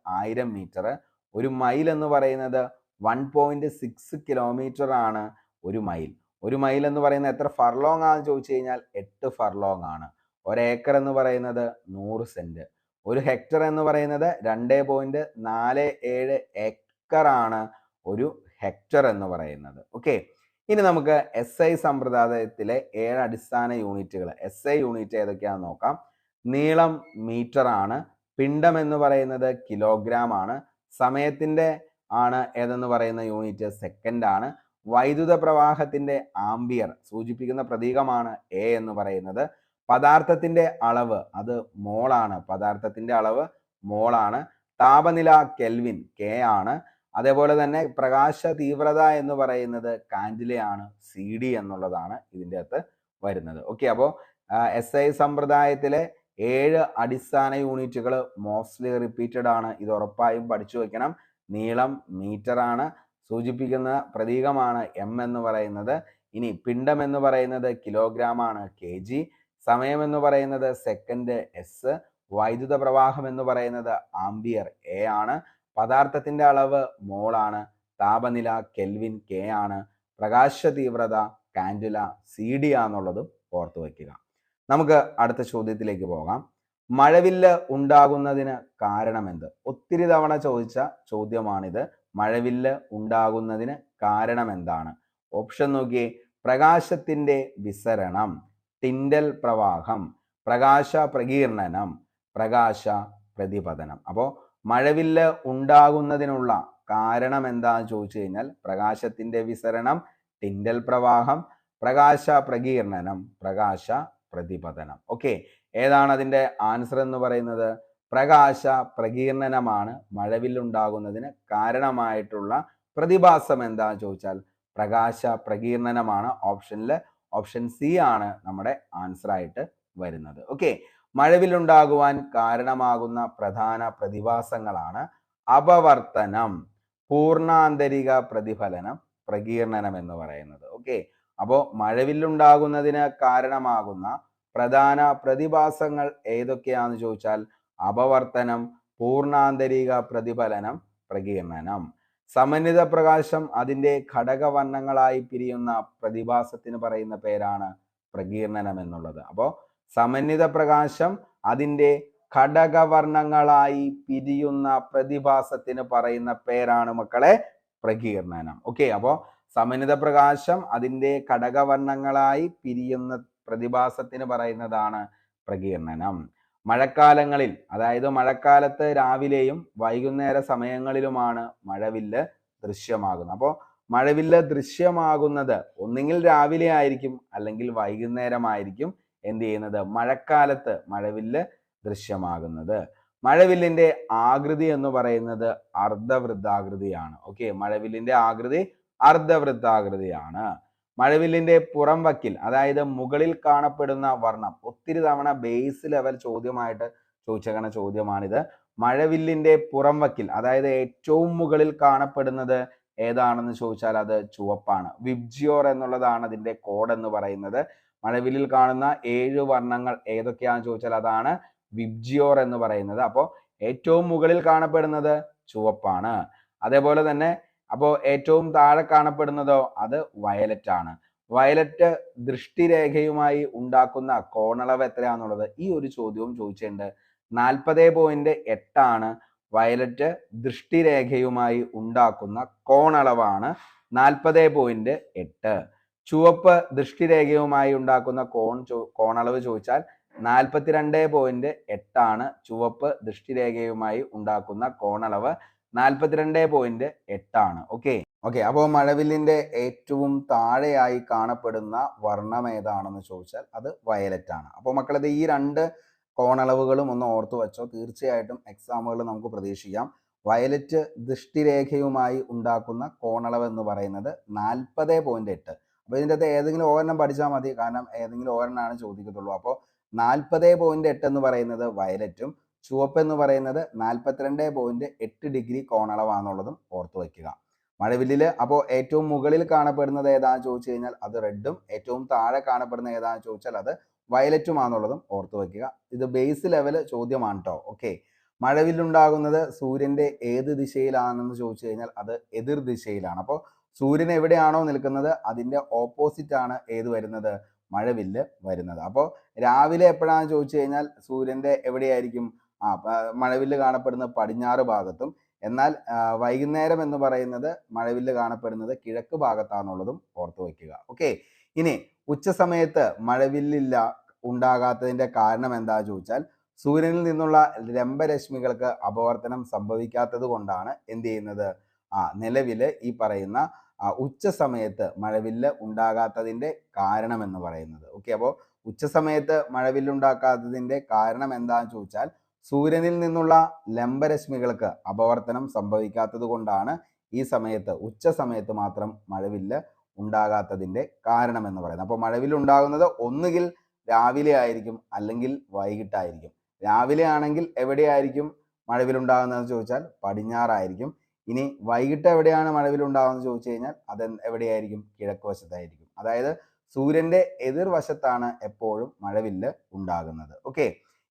Speaker 1: 1000 മീറ്റർ. ഒരു മൈൽ എന്ന് പറയുന്നത് 1.6 കിലോമീറ്റർ ആണ് ഒരു മൈൽ. ഒരു മൈൽ എന്ന് പറയുന്നത് എത്ര ഫർലോങ് ആണെന്ന് ചോദിച്ചു കഴിഞ്ഞാൽ 8 ഫർലോങ് ആണ്. ഒരേക്കർ എന്ന് പറയുന്നത് 100 സെന്റ്. ഒരു ഹെക്ടർ എന്ന് പറയുന്നത് 2.47 ഏക്കർ ആണ് ഒരു ഹെക്ടർ എന്ന് പറയുന്നത്. ഓക്കെ, ഇനി നമുക്ക് SI സമ്പ്രദായത്തിലെ 7 അടിസ്ഥാന യൂണിറ്റുകൾ. SI യൂണിറ്റ് ഏതൊക്കെയാണെന്ന് നോക്കാം. നീളം മീറ്റർ ആണ്. പിണ്ഡം എന്ന് പറയുന്നത് കിലോഗ്രാം ആണ്. സമയത്തിന്റെ ആണ് ഏതെന്ന് പറയുന്ന യൂണിറ്റ് സെക്കൻഡ് ആണ്. വൈദ്യുത പ്രവാഹത്തിന്റെ ആംബിയർ സൂചിപ്പിക്കുന്ന പ്രതീകമാണ് A എന്ന് പറയുന്നത്. പദാർത്ഥത്തിന്റെ അളവ് അത് മോളാണ്. പദാർത്ഥത്തിന്റെ അളവ് മോളാണ്. താപനില കെൽവിൻ K ആണ്. അതേപോലെ തന്നെ പ്രകാശ തീവ്രത എന്ന് പറയുന്നത് കാൻഡിലയാണ് CD എന്നുള്ളതാണ് ഇതിൻ്റെ അകത്ത് വരുന്നത്. ഓക്കെ, അപ്പോൾ SI സമ്പ്രദായത്തിലെ 7 അടിസ്ഥാന യൂണിറ്റുകൾ മോസ്റ്റ്ലി റിപ്പീറ്റഡ് ആണ്. ഇത് ഉറപ്പായും പഠിച്ചു വെക്കണം. നീളം മീറ്റർ ആണ്. സൂചിപ്പിക്കുന്ന പ്രതീകമാണ് M എന്ന് പറയുന്നത്. ഇനി പിണ്ഡം എന്ന് പറയുന്നത് കിലോഗ്രാം ആണ് kg. സമയം എന്ന് പറയുന്നത് സെക്കൻഡ് S. വൈദ്യുത പ്രവാഹം എന്ന് പറയുന്നത് ആംബിയർ A ആണ്. പദാർത്ഥത്തിന്റെ അളവ് മോളാണ്. താപനില കെൽവിൻ K ആണ്. പ്രകാശ തീവ്രത കാൻഡുല CD ആണെന്നുള്ളതും ഓർത്തു വയ്ക്കുക. നമുക്ക് അടുത്ത ചോദ്യത്തിലേക്ക് പോകാം. മഴവില്ല് ഉണ്ടാകുന്നതിന് കാരണമെന്ത്? ഒത്തിരി തവണ ചോദിച്ച ചോദ്യമാണിത്. മഴവില്ല് ഉണ്ടാകുന്നതിന് കാരണം എന്താണ്? ഓപ്ഷൻ നോക്കിയേ. പ്രകാശത്തിന്റെ വിസരണം, ടിൻഡൽ പ്രവാഹം, പ്രകാശ പ്രകീർണനം, പ്രകാശ പ്രതിപതനം. അപ്പോൾ മഴവില്ല് ഉണ്ടാകുന്നതിനുള്ള കാരണം എന്താന്ന് ചോദിച്ചു കഴിഞ്ഞാൽ പ്രകാശത്തിന്റെ വിസരണം, ടിൻഡൽ പ്രവാഹം, പ്രകാശ പ്രകീർണനം, പ്രകാശ പ്രതിപതനം. ഓക്കെ, ഏതാണ് അതിന്റെ ആൻസർ എന്ന് പറയുന്നത്? പ്രകാശ പ്രകീർണനമാണ് മഴവില്ലുണ്ടാകുന്നതിന് കാരണമായിട്ടുള്ള പ്രതിഭാസം എന്താന്ന് ചോദിച്ചാൽ പ്രകാശ പ്രകീർണനമാണ്. ഓപ്ഷൻ C ആണ് നമ്മുടെ ആൻസർ ആയിട്ട് വരുന്നത്. ഓക്കെ, മഴവില്ലുണ്ടാകുവാൻ കാരണമാകുന്ന പ്രധാന പ്രതിഭാസങ്ങളാണ് അപവർത്തനം, പൂർണ്ണാന്തരിക പ്രതിഫലനം, പ്രകീർണനം എന്ന് പറയുന്നത്. ഓക്കെ, അപ്പോൾ മഴവില്ലുണ്ടാകുന്നതിന് കാരണമാകുന്ന പ്രധാന പ്രതിഭാസങ്ങൾ ഏതൊക്കെയാണെന്ന് ചോദിച്ചാൽ അപവർത്തനം, പൂർണ്ണാന്തരിക പ്രതിഫലനം, പ്രകീർണനം. സമന്വിത പ്രകാശം അതിൻ്റെ ഘടകവർണ്ണങ്ങളായി പിരിയുന്ന പ്രതിഭാസത്തിന് പറയുന്ന പേരാണ് പ്രകീർണനം എന്നുള്ളത്. അപ്പോൾ സമന്വിത പ്രകാശം അതിൻ്റെ ഘടകവർണ്ണങ്ങളായി പിരിയുന്ന പ്രതിഭാസത്തിന് പറയുന്ന പേരാണ് മക്കളെ പ്രകീർണനം. ഓക്കെ, അപ്പോൾ സമന്വിത പ്രകാശം അതിൻ്റെ ഘടകവർണ്ണങ്ങളായി പിരിയുന്ന പ്രതിഭാസത്തിന് പറയുന്നതാണ് പ്രകീർണനം. മഴക്കാലങ്ങളിൽ, അതായത് മഴക്കാലത്ത് രാവിലെയും വൈകുന്നേര സമയങ്ങളിലുമാണ് മഴവില്ല് ദൃശ്യമാകുന്നത്. അപ്പോൾ മഴവില്ല് ദൃശ്യമാകുന്നത് ഒന്നുകിൽ രാവിലെ ആയിരിക്കും അല്ലെങ്കിൽ വൈകുന്നേരമായിരിക്കും എന്ത് ചെയ്യുന്നത്, മഴക്കാലത്ത് മഴവില്ല് ദൃശ്യമാകുന്നത്. മഴവില്ലിന്റെ ആകൃതി എന്ന് പറയുന്നത് അർദ്ധവൃത്താകൃതിയാണ്. ഓക്കെ, മഴവില്ലിന്റെ ആകൃതി അർദ്ധവൃത്താകൃതിയാണ്. മഴവില്ലിന്റെ പുറം വക്കിൽ, അതായത് മുകളിൽ കാണപ്പെടുന്ന വർണ്ണം, ഒത്തിരി തവണ ബേസ് ലെവൽ ചോദ്യമായിട്ട് ചോദിച്ചേക്കുന്ന ചോദ്യമാണിത്. മഴവില്ലിന്റെ പുറം വക്കിൽ, അതായത് ഏറ്റവും മുകളിൽ കാണപ്പെടുന്നത് ഏതാണെന്ന് ചോദിച്ചാൽ അത് ചുവപ്പാണ്. വിബ്ജിയോർ എന്നുള്ളതാണ് അതിന്റെ കോഡ് എന്ന് പറയുന്നത്. മഴവില്ലിൽ കാണുന്ന 7 വർണ്ണങ്ങൾ ഏതൊക്കെയാണെന്ന് ചോദിച്ചാൽ അതാണ് വിബ്ജിയോർ എന്ന് പറയുന്നത്. അപ്പോൾ ഏറ്റവും മുകളിൽ കാണപ്പെടുന്നത് ചുവപ്പാണ്. അതേപോലെ തന്നെ അപ്പോൾ ഏറ്റവും താഴെ കാണപ്പെടുന്നതോ അത് വയലറ്റ് ആണ്. വയലറ്റ് ദൃഷ്ടിരേഖയുമായി ഉണ്ടാക്കുന്ന കോണളവ് എത്രയാണെന്നുള്ളത് ഈ ഒരു ചോദ്യവും ചോദിച്ചിട്ടുണ്ട്. 40.8 വയലറ്റ് ദൃഷ്ടിരേഖയുമായി ഉണ്ടാക്കുന്ന കോണളവാണ് 40.8. ചുവപ്പ് ദൃഷ്ടിരേഖയുമായി ഉണ്ടാക്കുന്ന കോണളവ് ചോദിച്ചാൽ 42.8 ചുവപ്പ് ദൃഷ്ടിരേഖയുമായി ഉണ്ടാക്കുന്ന കോണളവ് 42.8. ഓക്കെ. അപ്പോൾ മഴവില്ലിന്റെ ഏറ്റവും താഴെയായി കാണപ്പെടുന്ന വർണ്ണം ഏതാണെന്ന് ചോദിച്ചാൽ അത് വയലറ്റ് ആണ്. അപ്പോൾ മക്കളത് ഈ രണ്ട് കോണളവുകളും ഒന്ന് ഓർത്തു വെച്ചോ. തീർച്ചയായിട്ടും എക്സാമുകളിൽ നമുക്ക് പ്രതീക്ഷിക്കാം. വയലറ്റ് ദൃഷ്ടിരേഖയുമായി ഉണ്ടാക്കുന്ന കോണളവ് എന്ന് പറയുന്നത് 40.8. അപ്പോൾ ഇതിൻ്റെ അകത്ത് ഏതെങ്കിലും ഒരെണ്ണം പഠിച്ചാൽ മതി, കാരണം ഏതെങ്കിലും ഒരെണ്ണമാണ് ചോദിക്കത്തുള്ളൂ. അപ്പോൾ 40.8 എന്ന് പറയുന്നത് വയലറ്റും ചുവപ്പ് എന്ന് പറയുന്നത് 42.8 ഡിഗ്രി കോണളവാണെന്നുള്ളതും ഓർത്തു വയ്ക്കുക. മഴവില്ലിൽ അപ്പോൾ ഏറ്റവും മുകളിൽ കാണപ്പെടുന്നത് ഏതാണെന്ന് ചോദിച്ചു കഴിഞ്ഞാൽ അത് റെഡും, ഏറ്റവും താഴെ കാണപ്പെടുന്ന ഏതാണെന്ന് ചോദിച്ചാൽ അത് വയലറ്റുമാണെന്നുള്ളതും ഓർത്തു വയ്ക്കുക. ഇത് ബേസ് ലെവൽ ചോദ്യമാണ് കേട്ടോ. ഓക്കെ. മഴവില്ലുണ്ടാകുന്നത് സൂര്യന്റെ ഏത് ദിശയിലാണെന്ന് ചോദിച്ചു കഴിഞ്ഞാൽ അത് എതിർ ദിശയിലാണ്. അപ്പോൾ സൂര്യൻ എവിടെയാണോ നിൽക്കുന്നത് അതിന്റെ ഓപ്പോസിറ്റ് ആണ് ഏത് വരുന്നത്, മഴവില്ല് വരുന്നത്. അപ്പോൾ രാവിലെ എപ്പോഴാണെന്ന് ചോദിച്ചു കഴിഞ്ഞാൽ സൂര്യന്റെ എവിടെയായിരിക്കും, മഴവില്ല് കാണപ്പെടുന്നത് പടിഞ്ഞാറ് ഭാഗത്തും, എന്നാൽ വൈകുന്നേരം എന്ന് പറയുന്നത് മഴവില്ല് കാണപ്പെടുന്നത് കിഴക്ക് ഭാഗത്താണെന്നുള്ളതും ഓർത്തു വയ്ക്കുക. ഓക്കെ. ഇനി ഉച്ച സമയത്ത് മഴവില്ലില്ല ഉണ്ടാകാത്തതിന്റെ കാരണം എന്താ ചോദിച്ചാൽ സൂര്യനിൽ നിന്നുള്ള ലംബരശ്മികൾക്ക് അപവർത്തനം സംഭവിക്കാത്തത് കൊണ്ടാണ് എന്ത് ചെയ്യുന്നത്, നിലവില് ഈ പറയുന്ന ഉച്ച സമയത്ത് മഴവില്ല് ഉണ്ടാകാത്തതിന്റെ കാരണം എന്ന് പറയുന്നത്. ഓക്കെ. അപ്പോൾ ഉച്ച സമയത്ത് മഴവില്ലുണ്ടാക്കാത്തതിന്റെ കാരണം എന്താണെന്ന് ചോദിച്ചാൽ സൂര്യനിൽ നിന്നുള്ള ലംബരശ്മികൾക്ക് അപവർത്തനം സംഭവിക്കാത്തത് കൊണ്ടാണ് ഈ സമയത്ത് ഉച്ച സമയത്ത് മാത്രം മഴവില്ല് ഉണ്ടാകാത്തതിന്റെ കാരണം എന്ന് പറയുന്നത്. അപ്പോൾ മഴവില്ല് ഉണ്ടാകുന്നത് ഒന്നുകിൽ രാവിലെ ആയിരിക്കും അല്ലെങ്കിൽ വൈകിട്ടായിരിക്കും. രാവിലെ ആണെങ്കിൽ എവിടെയായിരിക്കും മഴവില്ലുണ്ടാകുന്നതെന്ന് ചോദിച്ചാൽ പടിഞ്ഞാറായിരിക്കും. ഇനി വൈകിട്ട് എവിടെയാണ് മഴവില്ലുണ്ടാകുന്നത് ചോദിച്ചു കഴിഞ്ഞാൽ അത് എവിടെയായിരിക്കും, കിഴക്ക് വശത്തായിരിക്കും. അതായത് സൂര്യന്റെ എതിർവശത്താണ് എപ്പോഴും മഴവില്ല് ഉണ്ടാകുന്നത്. ഓക്കെ.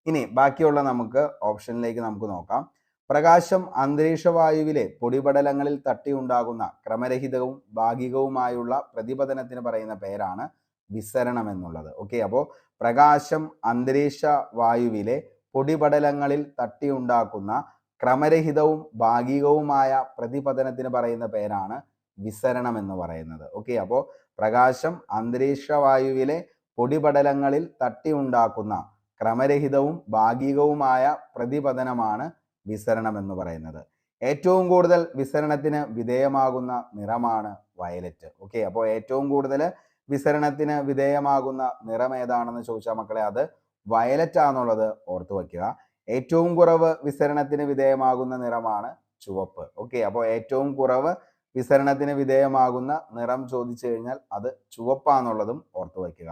Speaker 1: ഇനി ബാക്കിയുള്ള നമുക്ക് ഓപ്ഷനിലേക്ക് നമുക്ക് നോക്കാം. പ്രകാശം അന്തരീക്ഷവായുവിലെ പൊടിപടലങ്ങളിൽ തട്ടി ഉണ്ടാകുന്ന ക്രമരഹിതവും ഭാഗികവുമായുള്ള പ്രതിപതനത്തിന് പറയുന്ന പേരാണ് വിസരണം എന്നുള്ളത്. ഓക്കെ. അപ്പോൾ പ്രകാശം അന്തരീക്ഷ വായുവിലെ പൊടിപടലങ്ങളിൽ തട്ടി ഉണ്ടാക്കുന്ന ക്രമരഹിതവും ഭാഗികവുമായ പ്രതിപതനത്തിന് പറയുന്ന പേരാണ് വിസരണം എന്ന് പറയുന്നത്. ഓക്കെ. അപ്പോൾ പ്രകാശം അന്തരീക്ഷ വായുവിലെ പൊടിപടലങ്ങളിൽ തട്ടി ഉണ്ടാക്കുന്ന ക്രമരഹിതവും ഭാഗികവുമായ പ്രതിപതനമാണ് വിസരണം എന്ന് പറയുന്നത്. ഏറ്റവും കൂടുതൽ വിസരണത്തിന് വിധേയമാകുന്ന നിറമാണ് വയലറ്റ്. ഓക്കെ. അപ്പോൾ ഏറ്റവും കൂടുതൽ വിസരണത്തിന് വിധേയമാകുന്ന നിറം ഏതാണെന്ന് ചോദിച്ചാൽ മക്കളെ അത് വയലറ്റ് ആണെന്നുള്ളത് ഓർത്തു വയ്ക്കുക. ഏറ്റവും കുറവ് വിസരണത്തിന് വിധേയമാകുന്ന നിറമാണ് ചുവപ്പ്. ഓക്കെ. അപ്പോൾ ഏറ്റവും കുറവ് വിസരണത്തിന് വിധേയമാകുന്ന നിറം ചോദിച്ചു കഴിഞ്ഞാൽ അത് ചുവപ്പാന്നുള്ളതും ഓർത്തു വയ്ക്കുക.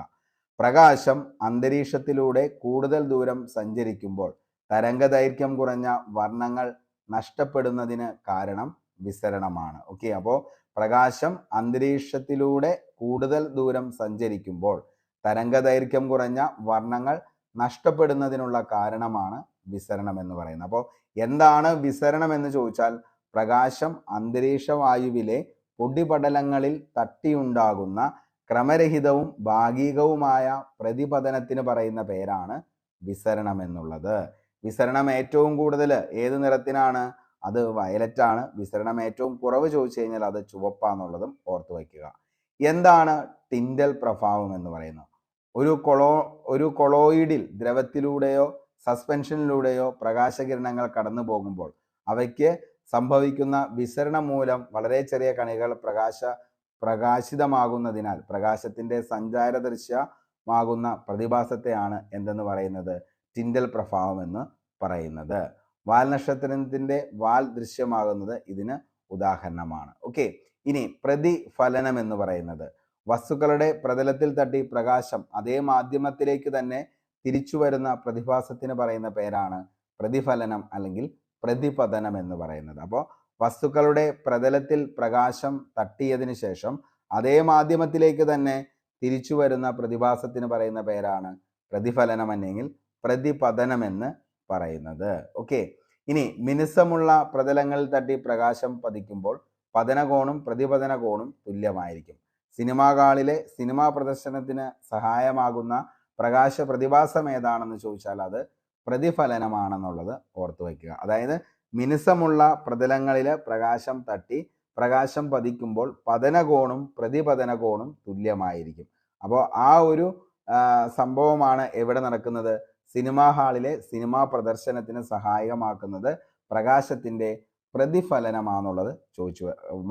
Speaker 1: പ്രകാശം അന്തരീക്ഷത്തിലൂടെ കൂടുതൽ ദൂരം സഞ്ചരിക്കുമ്പോൾ തരംഗദൈർഘ്യം കുറഞ്ഞ വർണ്ണങ്ങൾ നഷ്ടപ്പെടുന്നതിന് കാരണം വിസരണമാണ്. ഓക്കെ. അപ്പോൾ പ്രകാശം അന്തരീക്ഷത്തിലൂടെ കൂടുതൽ ദൂരം സഞ്ചരിക്കുമ്പോൾ തരംഗദൈർഘ്യം കുറഞ്ഞ വർണ്ണങ്ങൾ നഷ്ടപ്പെടുന്നതിനുള്ള കാരണമാണ് വിസരണം എന്ന് പറയുന്നത്. അപ്പോൾ എന്താണ് വിസരണം എന്ന് ചോദിച്ചാൽ പ്രകാശം അന്തരീക്ഷ വായുവിലെ പൊടിപടലങ്ങളിൽ തട്ടിയുണ്ടാകുന്ന ക്രമരഹിതവും ഭാഗികവുമായ പ്രതിപതനത്തിന് പറയുന്ന പേരാണ് വിസരണം എന്നുള്ളത്. വിസരണം ഏറ്റവും കൂടുതൽ ഏത് നിറത്തിനാണ്, അത് വയലറ്റ് ആണ്. വിസരണം ഏറ്റവും കുറവ് ചോദിച്ചു കഴിഞ്ഞാൽ അത് ചുവപ്പാന്നുള്ളതും ഓർത്തു വയ്ക്കുക. എന്താണ് ടിൻഡൽ പ്രഭാവം എന്ന് പറയുന്നത്? ഒരു കൊളോയിഡിൽ ദ്രവത്തിലൂടെയോ സസ്പെൻഷനിലൂടെയോ പ്രകാശകിരണങ്ങൾ കടന്നു പോകുമ്പോൾ അവയ്ക്ക് സംഭവിക്കുന്ന വിസരണം മൂലം വളരെ ചെറിയ കണികൾ പ്രകാശിതമാകുന്നതിനാൽ പ്രകാശത്തിന്റെ സഞ്ചാരദൃശ്യമാകുന്ന പ്രതിഭാസത്തെയാണ് എന്തെന്ന് പറയുന്നത്, ടിൻഡൽ പ്രഭാവം എന്ന് പറയുന്നത്. വാൽ നക്ഷത്രത്തിന്റെ വാൽ ദൃശ്യമാകുന്നത് ഇതിന് ഉദാഹരണമാണ്. ഓക്കെ. ഇനി പ്രതിഫലനം എന്ന് പറയുന്നത് വസ്തുക്കളുടെ പ്രതലത്തിൽ തട്ടി പ്രകാശം അതേ മാധ്യമത്തിലേക്ക് തന്നെ തിരിച്ചു വരുന്ന പ്രതിഭാസത്തിന് പറയുന്ന പേരാണ് പ്രതിഫലനം അല്ലെങ്കിൽ പ്രതിപതനം എന്ന് പറയുന്നത്. അപ്പോൾ വസ്തുക്കളുടെ പ്രതലത്തിൽ പ്രകാശം തട്ടിയതിനു ശേഷം അതേ മാധ്യമത്തിലേക്ക് തന്നെ തിരിച്ചു വരുന്ന പ്രതിഭാസത്തിന് പറയുന്ന പേരാണ് പ്രതിഫലനം അല്ലെങ്കിൽ പ്രതിപതനം എന്ന് പറയുന്നത്. ഓക്കെ. ഇനി മിനുസമുള്ള പ്രതലങ്ങളിൽ തട്ടി പ്രകാശം പതിക്കുമ്പോൾ പതനകോണും പ്രതിപതന കോണും തുല്യമായിരിക്കും. സിനിമാ ഹാളിലെ സിനിമാ പ്രദർശനത്തിന് സഹായമാകുന്ന പ്രകാശ പ്രതിഭാസം ഏതാണെന്ന് ചോദിച്ചാൽ അത് പ്രതിഫലനമാണെന്നുള്ളത് ഓർത്തു വയ്ക്കുക. അതായത് മിനുസമുള്ള പ്രതലങ്ങളിൽ പ്രകാശം തട്ടി പ്രകാശം പതിക്കുമ്പോൾ പതനകോണും പ്രതിപതന കോണും തുല്യമായിരിക്കും. അപ്പോൾ ആ ഒരു സംഭവമാണ് എവിടെ നടക്കുന്നത്? സിനിമാ ഹാളിലെ സിനിമാ പ്രദർശനത്തിന് സഹായകമാക്കുന്നത് പ്രകാശത്തിന്റെ പ്രതിഫലനമാണെന്നുള്ളത്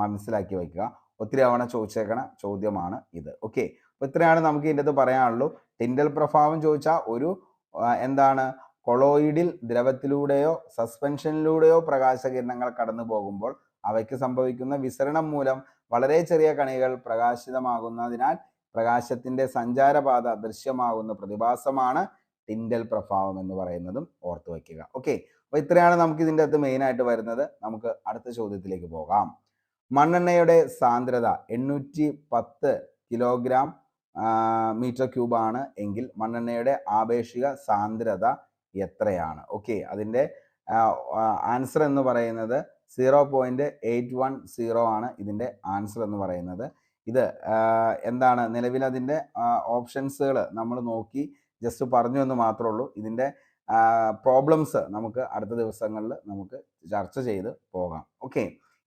Speaker 1: മനസ്സിലാക്കി വയ്ക്കുക. ഒത്തിരി തവണ ചോദിച്ചേക്കണ ചോദ്യമാണ് ഇത്. ഓക്കെ, അപ്പോൾ ഇത്രയാണ് നമുക്ക് ഇതിൻ്റെ അകത്ത് പറയാനുള്ളൂ. ടിൻഡൽ പ്രഭാവം ചോദിച്ചാൽ ഒരു എന്താണ് കൊളോയിഡിൽ ദ്രവത്തിലൂടെയോ സസ്പെൻഷനിലൂടെയോ പ്രകാശകിരണങ്ങൾ കടന്നു പോകുമ്പോൾ അവയ്ക്ക് സംഭവിക്കുന്ന വിസരണം മൂലം വളരെ ചെറിയ കണികൾ പ്രകാശിതമാകുന്നതിനാൽ പ്രകാശത്തിന്റെ സഞ്ചാരപാത ദൃശ്യമാകുന്ന പ്രതിഭാസമാണ് ടിൻഡൽ പ്രഭാവം എന്ന് പറയുന്നതും ഓർത്തു വയ്ക്കുക. ഓക്കെ, അപ്പോൾ ഇത്രയാണ് നമുക്ക് ഇതിൻ്റെ അകത്ത് മെയിൻ ആയിട്ട് വരുന്നത്. നമുക്ക് അടുത്ത ചോദ്യത്തിലേക്ക് പോകാം. മണ്ണെണ്ണയുടെ സാന്ദ്രത 810 കിലോഗ്രാം മീറ്റർ ക്യൂബ് ആണ് എങ്കിൽ മണ്ണെണ്ണയുടെ ആപേക്ഷിക സാന്ദ്രത എത്രയാണ്? ഓക്കെ, അതിൻ്റെ ആൻസർ എന്ന് പറയുന്നത് 0.810 ആണ് ഇതിൻ്റെ ആൻസർ എന്ന് പറയുന്നത്. ഇത് എന്താണ് നിലവിൽ അതിൻ്റെ ഓപ്ഷൻസുകൾ നമ്മൾ നോക്കി ജസ്റ്റ് പറഞ്ഞു എന്ന് മാത്രമേ ഉള്ളൂ. ഇതിൻ്റെ പ്രോബ്ലംസ് നമുക്ക് അടുത്ത ദിവസങ്ങളിൽ നമുക്ക് ചർച്ച ചെയ്ത് പോകാം. ഓക്കെ,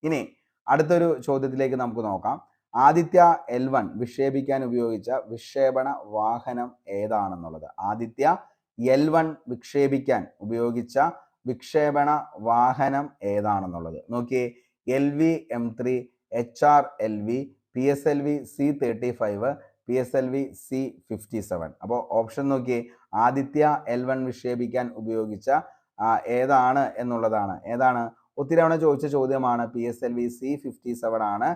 Speaker 1: ഇനി അടുത്തൊരു ചോദ്യത്തിലേക്ക് നമുക്ക് നോക്കാം. ആദിത്യ L1 വിക്ഷേപിക്കാൻ ഉപയോഗിച്ച വിക്ഷേപണ വാഹനം ഏതാണെന്നുള്ളത്. ആദിത്യ L1 വിക്ഷേപിക്കാൻ ഉപയോഗിച്ച വിക്ഷേപണ വാഹനം ഏതാണെന്നുള്ളത് നോക്കിയേ. LV-M3, HR-LV, PSLV C-35, PSLV C-57. അപ്പോൾ ഓപ്ഷൻ നോക്കിയേ. ആദിത്യ L1 വിക്ഷേപിക്കാൻ ഉപയോഗിച്ച ഏതാണ് എന്നുള്ളതാണ്. ഏതാണ്? ഒത്തിരി തവണ ചോദിച്ച ചോദ്യമാണ്. PSLV C-57 ആണ്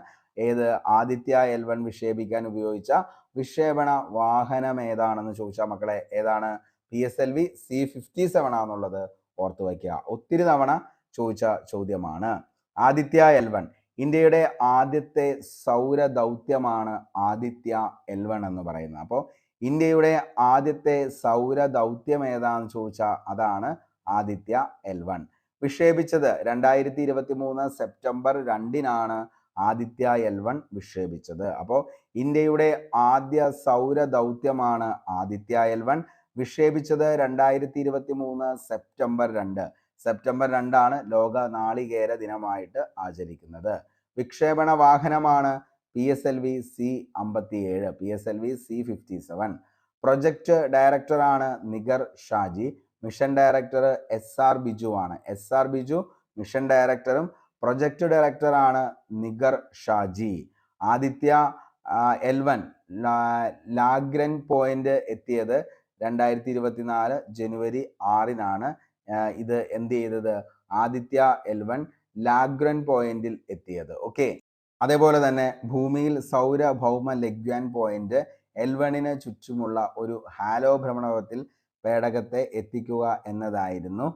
Speaker 1: ഏത് ആദിത്യ L1 വിക്ഷേപിക്കാൻ ഉപയോഗിച്ച വിക്ഷേപണ വാഹനം ഏതാണെന്ന് ചോദിച്ചാൽ മക്കളെ ഏതാണ്? PSLV C-57 ആണെന്നുള്ളത് ഓർത്തു വയ്ക്കുക. ഒത്തിരി തവണ ചോദിച്ച ചോദ്യമാണ്. ആദിത്യ L1 ഇന്ത്യയുടെ ആദ്യത്തെ സൗര ദൗത്യമാണ് ആദിത്യ L1 എന്ന് പറയുന്നത്. അപ്പോൾ ഇന്ത്യയുടെ ആദ്യത്തെ സൗര ദൗത്യം ഏതാണെന്ന് ചോദിച്ചാൽ അതാണ് Aditya L1. വിക്ഷേപിച്ചത് 2023 September 2 Aditya L1 വിക്ഷേപിച്ചത്. അപ്പോൾ ഇന്ത്യയുടെ ആദ്യ സൗര ദൗത്യമാണ് ആദിത്യ L1. വിക്ഷേപിച്ചത് 2023 സെപ്റ്റംബർ 2. സെപ്റ്റംബർ 2 ലോക നാളികേര ദിനമായിട്ട് ആചരിക്കുന്നത്. വിക്ഷേപണ വാഹനമാണ് PSLV C-57, PSLV C-57. Project ഡയറക്ടറാണ് Nigar Shaji. Mission director SR Biju ആണ്. SR ബിജു മിഷൻ ഡയറക്ടറും പ്രൊജക്ട് ഡയറക്ടറാണ് നിഗർ ഷാജി. ആദിത്യ L1 ലാഗ്രൻ പോയിന്റ് എത്തിയത് 2024 ജനുവരി 6 ഇത് എന്ത് ചെയ്തത്? ആദിത്യ L1 ലാഗ്രൻ പോയിന്റിൽ എത്തിയത്. ഓക്കെ, അതേപോലെ തന്നെ ഭൂമിയിൽ സൗര ഭൗമ ലഗ്വാൻ പോയിന്റ് L1 ചുറ്റുമുള്ള ഒരു ഹാലോ ഭ്രമണപഥത്തിൽ പേടകത്തെ എത്തിക്കുക എന്നതായിരുന്നു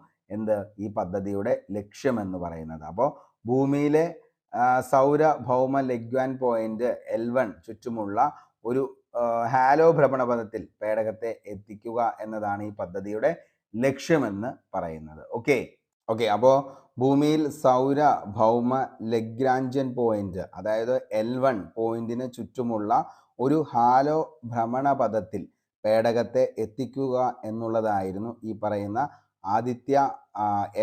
Speaker 1: ഈ പദ്ധതിയുടെ ലക്ഷ്യം എന്ന് പറയുന്നത്. അപ്പോൾ ഭൂമിയിലെ സൗര ഭൗമ ലഗ്വാൻ പോയിന്റ് L1 ചുറ്റുമുള്ള ഒരു ഹാലോ ഭ്രമണപഥത്തിൽ പേടകത്തെ എത്തിക്കുക എന്നതാണ് ഈ പദ്ധതിയുടെ ലക്ഷ്യമെന്ന് പറയുന്നത്. ഓക്കെ, അപ്പോൾ ഭൂമിയിൽ സൗര ഭൗമ ലഗ്രാഞ്ചൻ പോയിന്റ് അതായത് L1 പോയിന്റിന് ചുറ്റുമുള്ള ഒരു ഹാലോ ഭ്രമണപഥത്തിൽ പേടകത്തെ എത്തിക്കുക എന്നുള്ളതായിരുന്നു ഈ പറയുന്ന ആദിത്യ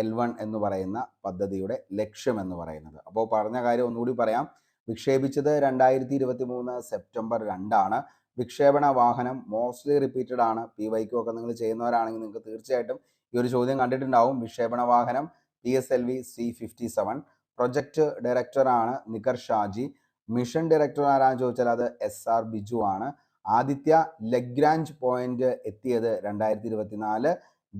Speaker 1: L1 എന്ന് പറയുന്ന പദ്ധതിയുടെ ലക്ഷ്യം എന്ന് പറയുന്നത്. അപ്പോൾ പറഞ്ഞ കാര്യം ഒന്നുകൂടി പറയാം. വിക്ഷേപിച്ചത് 2023 സെപ്റ്റംബർ 2. വിക്ഷേപണ വാഹനം മോസ്റ്റ്ലി റിപ്പീറ്റഡ് ആണ്. PYQ ഒക്കെ നിങ്ങൾ ചെയ്യുന്നവരാണെങ്കിൽ നിങ്ങൾക്ക് തീർച്ചയായിട്ടും ഈ ഒരു ചോദ്യം കണ്ടിട്ടുണ്ടാവും. വിക്ഷേപണ വാഹനം PSLV C-57. പ്രൊജക്ട് ഡയറക്ടറാണ് നിഗർ ഷാജി. മിഷൻ ഡയറക്ടർ ആരാന്ന് ചോദിച്ചാൽ അത് SR ബിജു ആണ്. ആദിത്യ ലഗ്രാഞ്ച് പോയിന്റ് എത്തിയത് 2024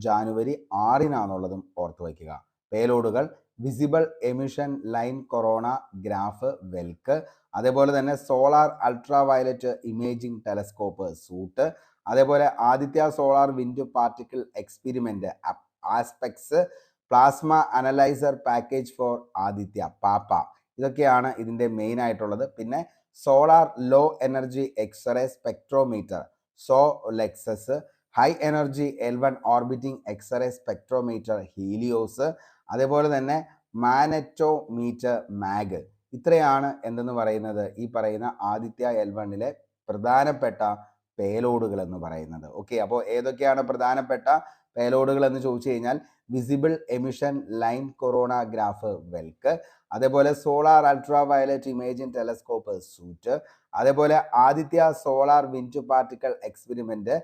Speaker 1: ജാനുവരി 6 ഓർത്തു വയ്ക്കുക. പേലോഡുകൾ visible emission line coronagraph VELC, അതേപോലെ തന്നെ solar ultraviolet imaging telescope SUIT, അതേപോലെ Aditya solar wind particle experiment ASPEX, plasma analyser package for Aditya PAPA. ഇതൊക്കെയാണ് ഇതിൻ്റെ മെയിൻ ആയിട്ടുള്ളത്. പിന്നെ solar low energy X-ray spectrometer SOLEXS, high energy L1 orbiting X-ray spectrometer Helios, അതേപോലെ തന്നെ മാനറ്റോമീറ്റർ MAG. ഇത്രയാണ് എന്തെന്ന് പറയുന്നത് ഈ പറയുന്ന ആദിത്യ L1 പ്രധാനപ്പെട്ട പേലോഡുകൾ എന്ന് പറയുന്നത്. ഓക്കെ, അപ്പോൾ ഏതൊക്കെയാണ് പ്രധാനപ്പെട്ട പേലോഡുകൾ എന്ന് ചോദിച്ചു കഴിഞ്ഞാൽ visible emission line coronagraph VELC, അതേപോലെ solar ultraviolet imaging telescope SUIT, അതേപോലെ Aditya solar wind particle experiment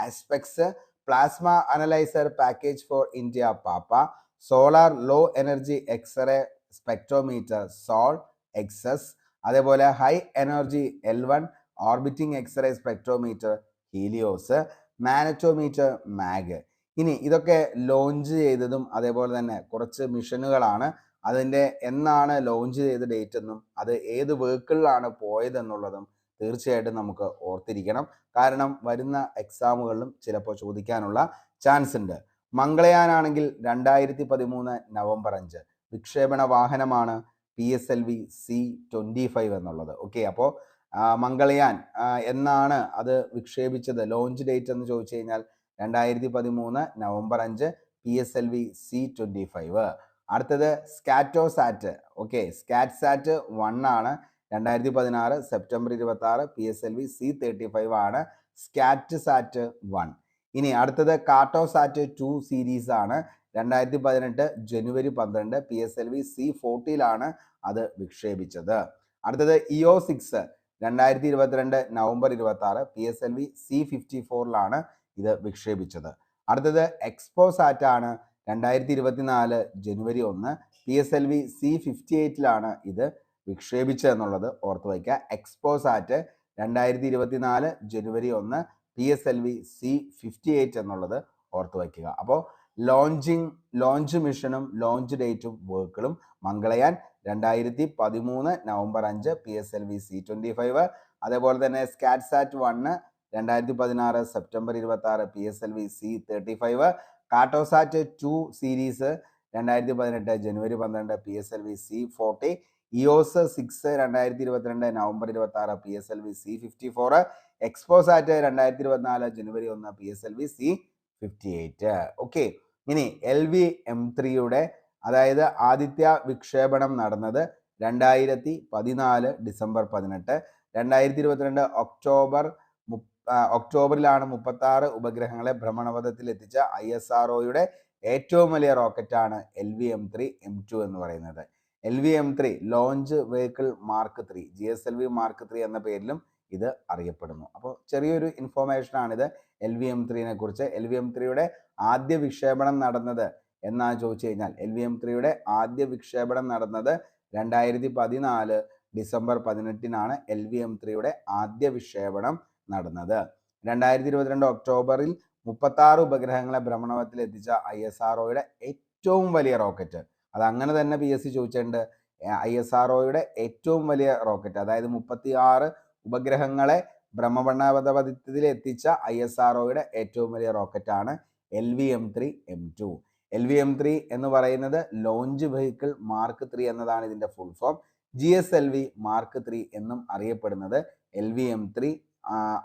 Speaker 1: ASPEX, plasma analyser package for India PAPA, solar low energy X-ray spectrometer SoLEXS, അതേപോലെ high energy L1 orbiting X-ray spectrometer Helios, magnetometer MAG. ഇനി ഇതൊക്കെ launch ചെയ്തതും അതേപോലെ തന്നെ കുറച്ച് മിഷനുകളാണ്. അതിൻ്റെ എന്നാണ് ലോഞ്ച് ചെയ്ത ഡേറ്റ് എന്നും അത് ഏത് വെഹിക്കിളിലാണ് പോയതെന്നുള്ളതും തീർച്ചയായിട്ടും നമുക്ക് ഓർത്തിരിക്കണം. കാരണം വരുന്ന എക്സാമുകളിലും ചിലപ്പോൾ ചോദിക്കാനുള്ള ചാൻസ് ഉണ്ട്. മംഗളയാനാണെങ്കിൽ 2013 നവംബർ 5 വിക്ഷേപണ വാഹനമാണ് PSLV C-25 എന്നുള്ളത്. ഓക്കെ, അപ്പോൾ മംഗളയാൻ എന്നാണ് അത് വിക്ഷേപിച്ചത്, ലോഞ്ച് ഡേറ്റ് എന്ന് ചോദിച്ചു കഴിഞ്ഞാൽ 2013 നവംബർ 5 PSLV C-25. അടുത്തത് സ്കാറ്റോസാറ്റ്. ഓക്കെ, സ്കാറ്റ്സാറ്റ് 1 ആണ് 2016 സെപ്റ്റംബർ 26 PSLV C-35 ആണ് സ്കാറ്റ്സാറ്റ് 1. ഇനി അടുത്തത് കാർട്ടോസാറ്റ് 2 സീരീസ് ആണ് 2018 ജനുവരി 12 PSLV C-40 അത് വിക്ഷേപിച്ചത്. അടുത്തത് EO6 2022 നവംബർ 26 PSLV C-54 ഇത് വിക്ഷേപിച്ചത്. അടുത്തത് എക്സ്പോസാറ്റ് ആണ് 2024 ജനുവരി 1 PSLV C-58 ഇത് വിക്ഷേപിച്ചത് എന്നുള്ളത് ഓർത്തു വയ്ക്കുക. എക്സ്പോസാറ്റ് 2024 ജനുവരി 1 PSLV C-58 എന്നുള്ളത് ഓർത്തു വയ്ക്കുക. അപ്പോൾ ലോഞ്ച് മിഷനും ലോഞ്ച് ഡേറ്റും വർക്കുകളും മംഗളയാൻ 2013 നവംബർ 5 PSLV C-25, അതേപോലെ തന്നെ സ്കാറ്റ്സാറ്റ് 1 2016 September 26 PSLV C-35, Cartosat 2 series 2018 ജനുവരി 12 PSLV C-40, EOS 6 2022 November 26 PSLV C-54, XPoSat 2024 ജനുവരി 1 PSLV C-58. ഓക്കെ, ഇനി LV-M3 അതായത് ആദിത്യ വിക്ഷേപണം നടന്നത് 2014 ഡിസംബർ 18, 2022 ഒക്ടോബറിലാണ് 36 ഉപഗ്രഹങ്ങളെ ഭ്രമണപഥത്തിൽ എത്തിച്ച ISROയുടെ ഏറ്റവും വലിയ റോക്കറ്റാണ് LV-M3 M2 എന്ന് പറയുന്നത്. LV-M3 launch vehicle mark 3 GSLV mark 3 എന്ന പേരിലും ഇത് അറിയപ്പെടുന്നു. അപ്പോൾ ചെറിയൊരു ഇൻഫോർമേഷൻ ആണിത് LV-M3 കുറിച്ച്. LV-M3 ആദ്യ വിക്ഷേപണം നടന്നത് എന്നാണ് ചോദിച്ചു കഴിഞ്ഞാൽ LV-M3 ആദ്യ വിക്ഷേപണം നടന്നത് 2014 ഡിസംബർ 18 LV-M3 ആദ്യ വിക്ഷേപണം നടന്നത്. 2022 ഒക്ടോബറിൽ 36 ഉപഗ്രഹങ്ങളെ ഭ്രമണപഥത്തിൽ എത്തിച്ച ISROയുടെ ഏറ്റവും വലിയ റോക്കറ്റ്, അത് അങ്ങനെ തന്നെ PSC ചോദിച്ചിട്ടുണ്ട്. ISROയുടെ ഏറ്റവും വലിയ റോക്കറ്റ്, അതായത് 36 ഉപഗ്രഹങ്ങളെ ഭ്രമണപഥത്തിൽ എത്തിച്ച ISROയുടെ ഏറ്റവും വലിയ റോക്കറ്റാണ് LV-M3 M2. LV-M3 എന്ന് പറയുന്നത് ലോഞ്ച് വെഹിക്കിൾ മാർക്ക് 3 എന്നതാണ് ഇതിന്റെ ഫുൾ ഫോം. GSLV മാർക്ക് 3 എന്നും അറിയപ്പെടുന്നത് LV-M3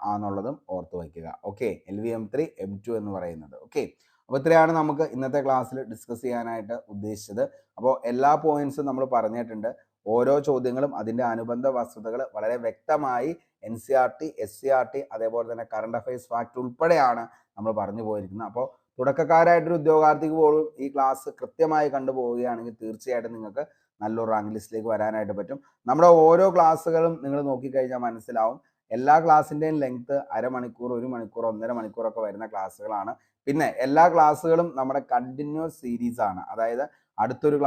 Speaker 1: ആണെന്നുള്ളതും ഓർത്തു വയ്ക്കുക. ഓക്കെ, LV-M3 M2 എന്ന് പറയുന്നത്. ഓക്കെ, അപ്പോൾ ഇത്രയാണ് നമുക്ക് ഇന്നത്തെ ക്ലാസ്സിൽ ഡിസ്കസ് ചെയ്യാനായിട്ട് ഉദ്ദേശിച്ചത്. അപ്പോൾ എല്ലാ പോയിന്റ്സും നമ്മൾ പറഞ്ഞിട്ടുണ്ട്. ഓരോ ചോദ്യങ്ങളും അതിൻ്റെ അനുബന്ധ വസ്തുതകൾ വളരെ വ്യക്തമായി NCERT, SCERT, അതേപോലെ തന്നെ കറണ്ട് അഫയേഴ്സ് ഫാക്ട് ഉൾപ്പെടെയാണ് നമ്മൾ പറഞ്ഞു പോയിരിക്കുന്നത്. അപ്പോൾ തുടക്കക്കാരായിട്ടൊരു ഉദ്യോഗാർത്ഥിക്ക് പോലും ഈ ക്ലാസ് കൃത്യമായി കണ്ടുപോവുകയാണെങ്കിൽ തീർച്ചയായിട്ടും നിങ്ങൾക്ക് നല്ലൊരു റാങ്ക് ലിസ്റ്റിലേക്ക് വരാനായിട്ട് പറ്റും. നമ്മുടെ ഓരോ ക്ലാസ്സുകളും നിങ്ങൾ നോക്കിക്കഴിഞ്ഞാൽ മനസ്സിലാവും. എല്ലാ ക്ലാസ്സിൻ്റെയും ലെങ്ത് അരമണിക്കൂർ, 1 മണിക്കൂർ, 1.5 മണിക്കൂറൊക്കെ വരുന്ന ക്ലാസ്സുകളാണ്. പിന്നെ എല്ലാ ക്ലാസ്സുകളും നമ്മുടെ കണ്ടിന്യൂസ് സീരീസ് ആണ്. അതായത് അടുത്തൊരു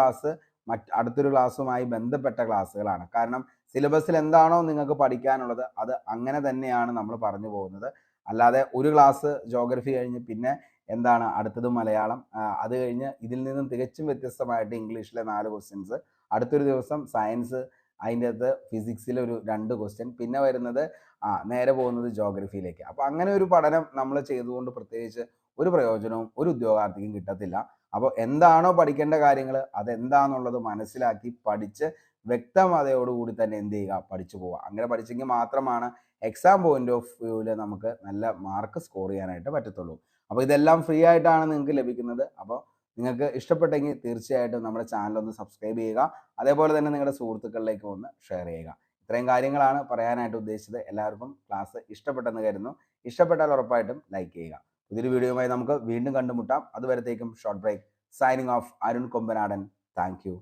Speaker 1: ക്ലാസ്സുമായി ബന്ധപ്പെട്ട ക്ലാസ്സുകളാണ്. കാരണം സിലബസിൽ എന്താണോ നിങ്ങൾക്ക് പഠിക്കാനുള്ളത് അത് അങ്ങനെ തന്നെയാണ് നമ്മൾ പറഞ്ഞു പോകുന്നത്. അല്ലാതെ ഒരു ക്ലാസ് ജോഗ്രഫി കഴിഞ്ഞ് പിന്നെ എന്താണ് അടുത്തത് മലയാളം, അത് കഴിഞ്ഞ് ഇതിൽ നിന്നും തികച്ചും വ്യത്യസ്തമായിട്ട് ഇംഗ്ലീഷിലെ 4 ക്വസ്റ്റ്യൻസ്, അടുത്തൊരു ദിവസം സയൻസ്, അതിൻ്റെ അകത്ത് ഫിസിക്സിൽ ഒരു 2 ക്വസ്റ്റ്യൻ, പിന്നെ വരുന്നത് നേരെ പോകുന്നത് ജോഗ്രഫിയിലേക്ക്. അപ്പോൾ അങ്ങനെ ഒരു പഠനം നമ്മൾ ചെയ്തുകൊണ്ട് പ്രത്യേകിച്ച് ഒരു പ്രയോജനവും ഒരു ഉദ്യോഗാർത്ഥിക്കും കിട്ടത്തില്ല. അപ്പോൾ എന്താണോ പഠിക്കേണ്ട കാര്യങ്ങൾ അതെന്താണെന്നുള്ളത് മനസ്സിലാക്കി പഠിച്ച് വ്യക്തതയോടുകൂടി തന്നെ എന്ത് ചെയ്യുക, പഠിച്ചു പോവുക. അങ്ങനെ പഠിച്ചെങ്കിൽ മാത്രമാണ് എക്സാം പോയിന്റ് ഓഫ് വ്യൂവിൽ നമുക്ക് നല്ല മാർക്ക് സ്കോർ ചെയ്യാനായിട്ട് പറ്റത്തുള്ളൂ. അപ്പോൾ ഇതെല്ലാം ഫ്രീ ആയിട്ടാണ് നിങ്ങൾക്ക് ലഭിക്കുന്നത്. അപ്പോൾ നിങ്ങൾക്ക് ഇഷ്ടപ്പെട്ടെങ്കിൽ തീർച്ചയായിട്ടും നമ്മുടെ ചാനൽ ഒന്ന് സബ്സ്ക്രൈബ് ചെയ്യുക. അതേപോലെ തന്നെ നിങ്ങളുടെ സുഹൃത്തുക്കളിലേക്ക് ഒന്ന് ഷെയർ ചെയ്യുക. ഇത്രയും കാര്യങ്ങളാണ് പറയാനായിട്ട് ഉദ്ദേശിച്ചത്. എല്ലാവർക്കും ക്ലാസ് ഇഷ്ടപ്പെട്ടെന്ന് കരുതുന്നു. ഇഷ്ടപ്പെട്ടാൽ ഉറപ്പായിട്ടും ലൈക്ക് ചെയ്യുക. പുതിയൊരു വീഡിയോയുമായി നമുക്ക് വീണ്ടും കണ്ടുമുട്ടാം. അതുവരത്തേക്കും short break. Signing off Arun Kombanadan. Thank U.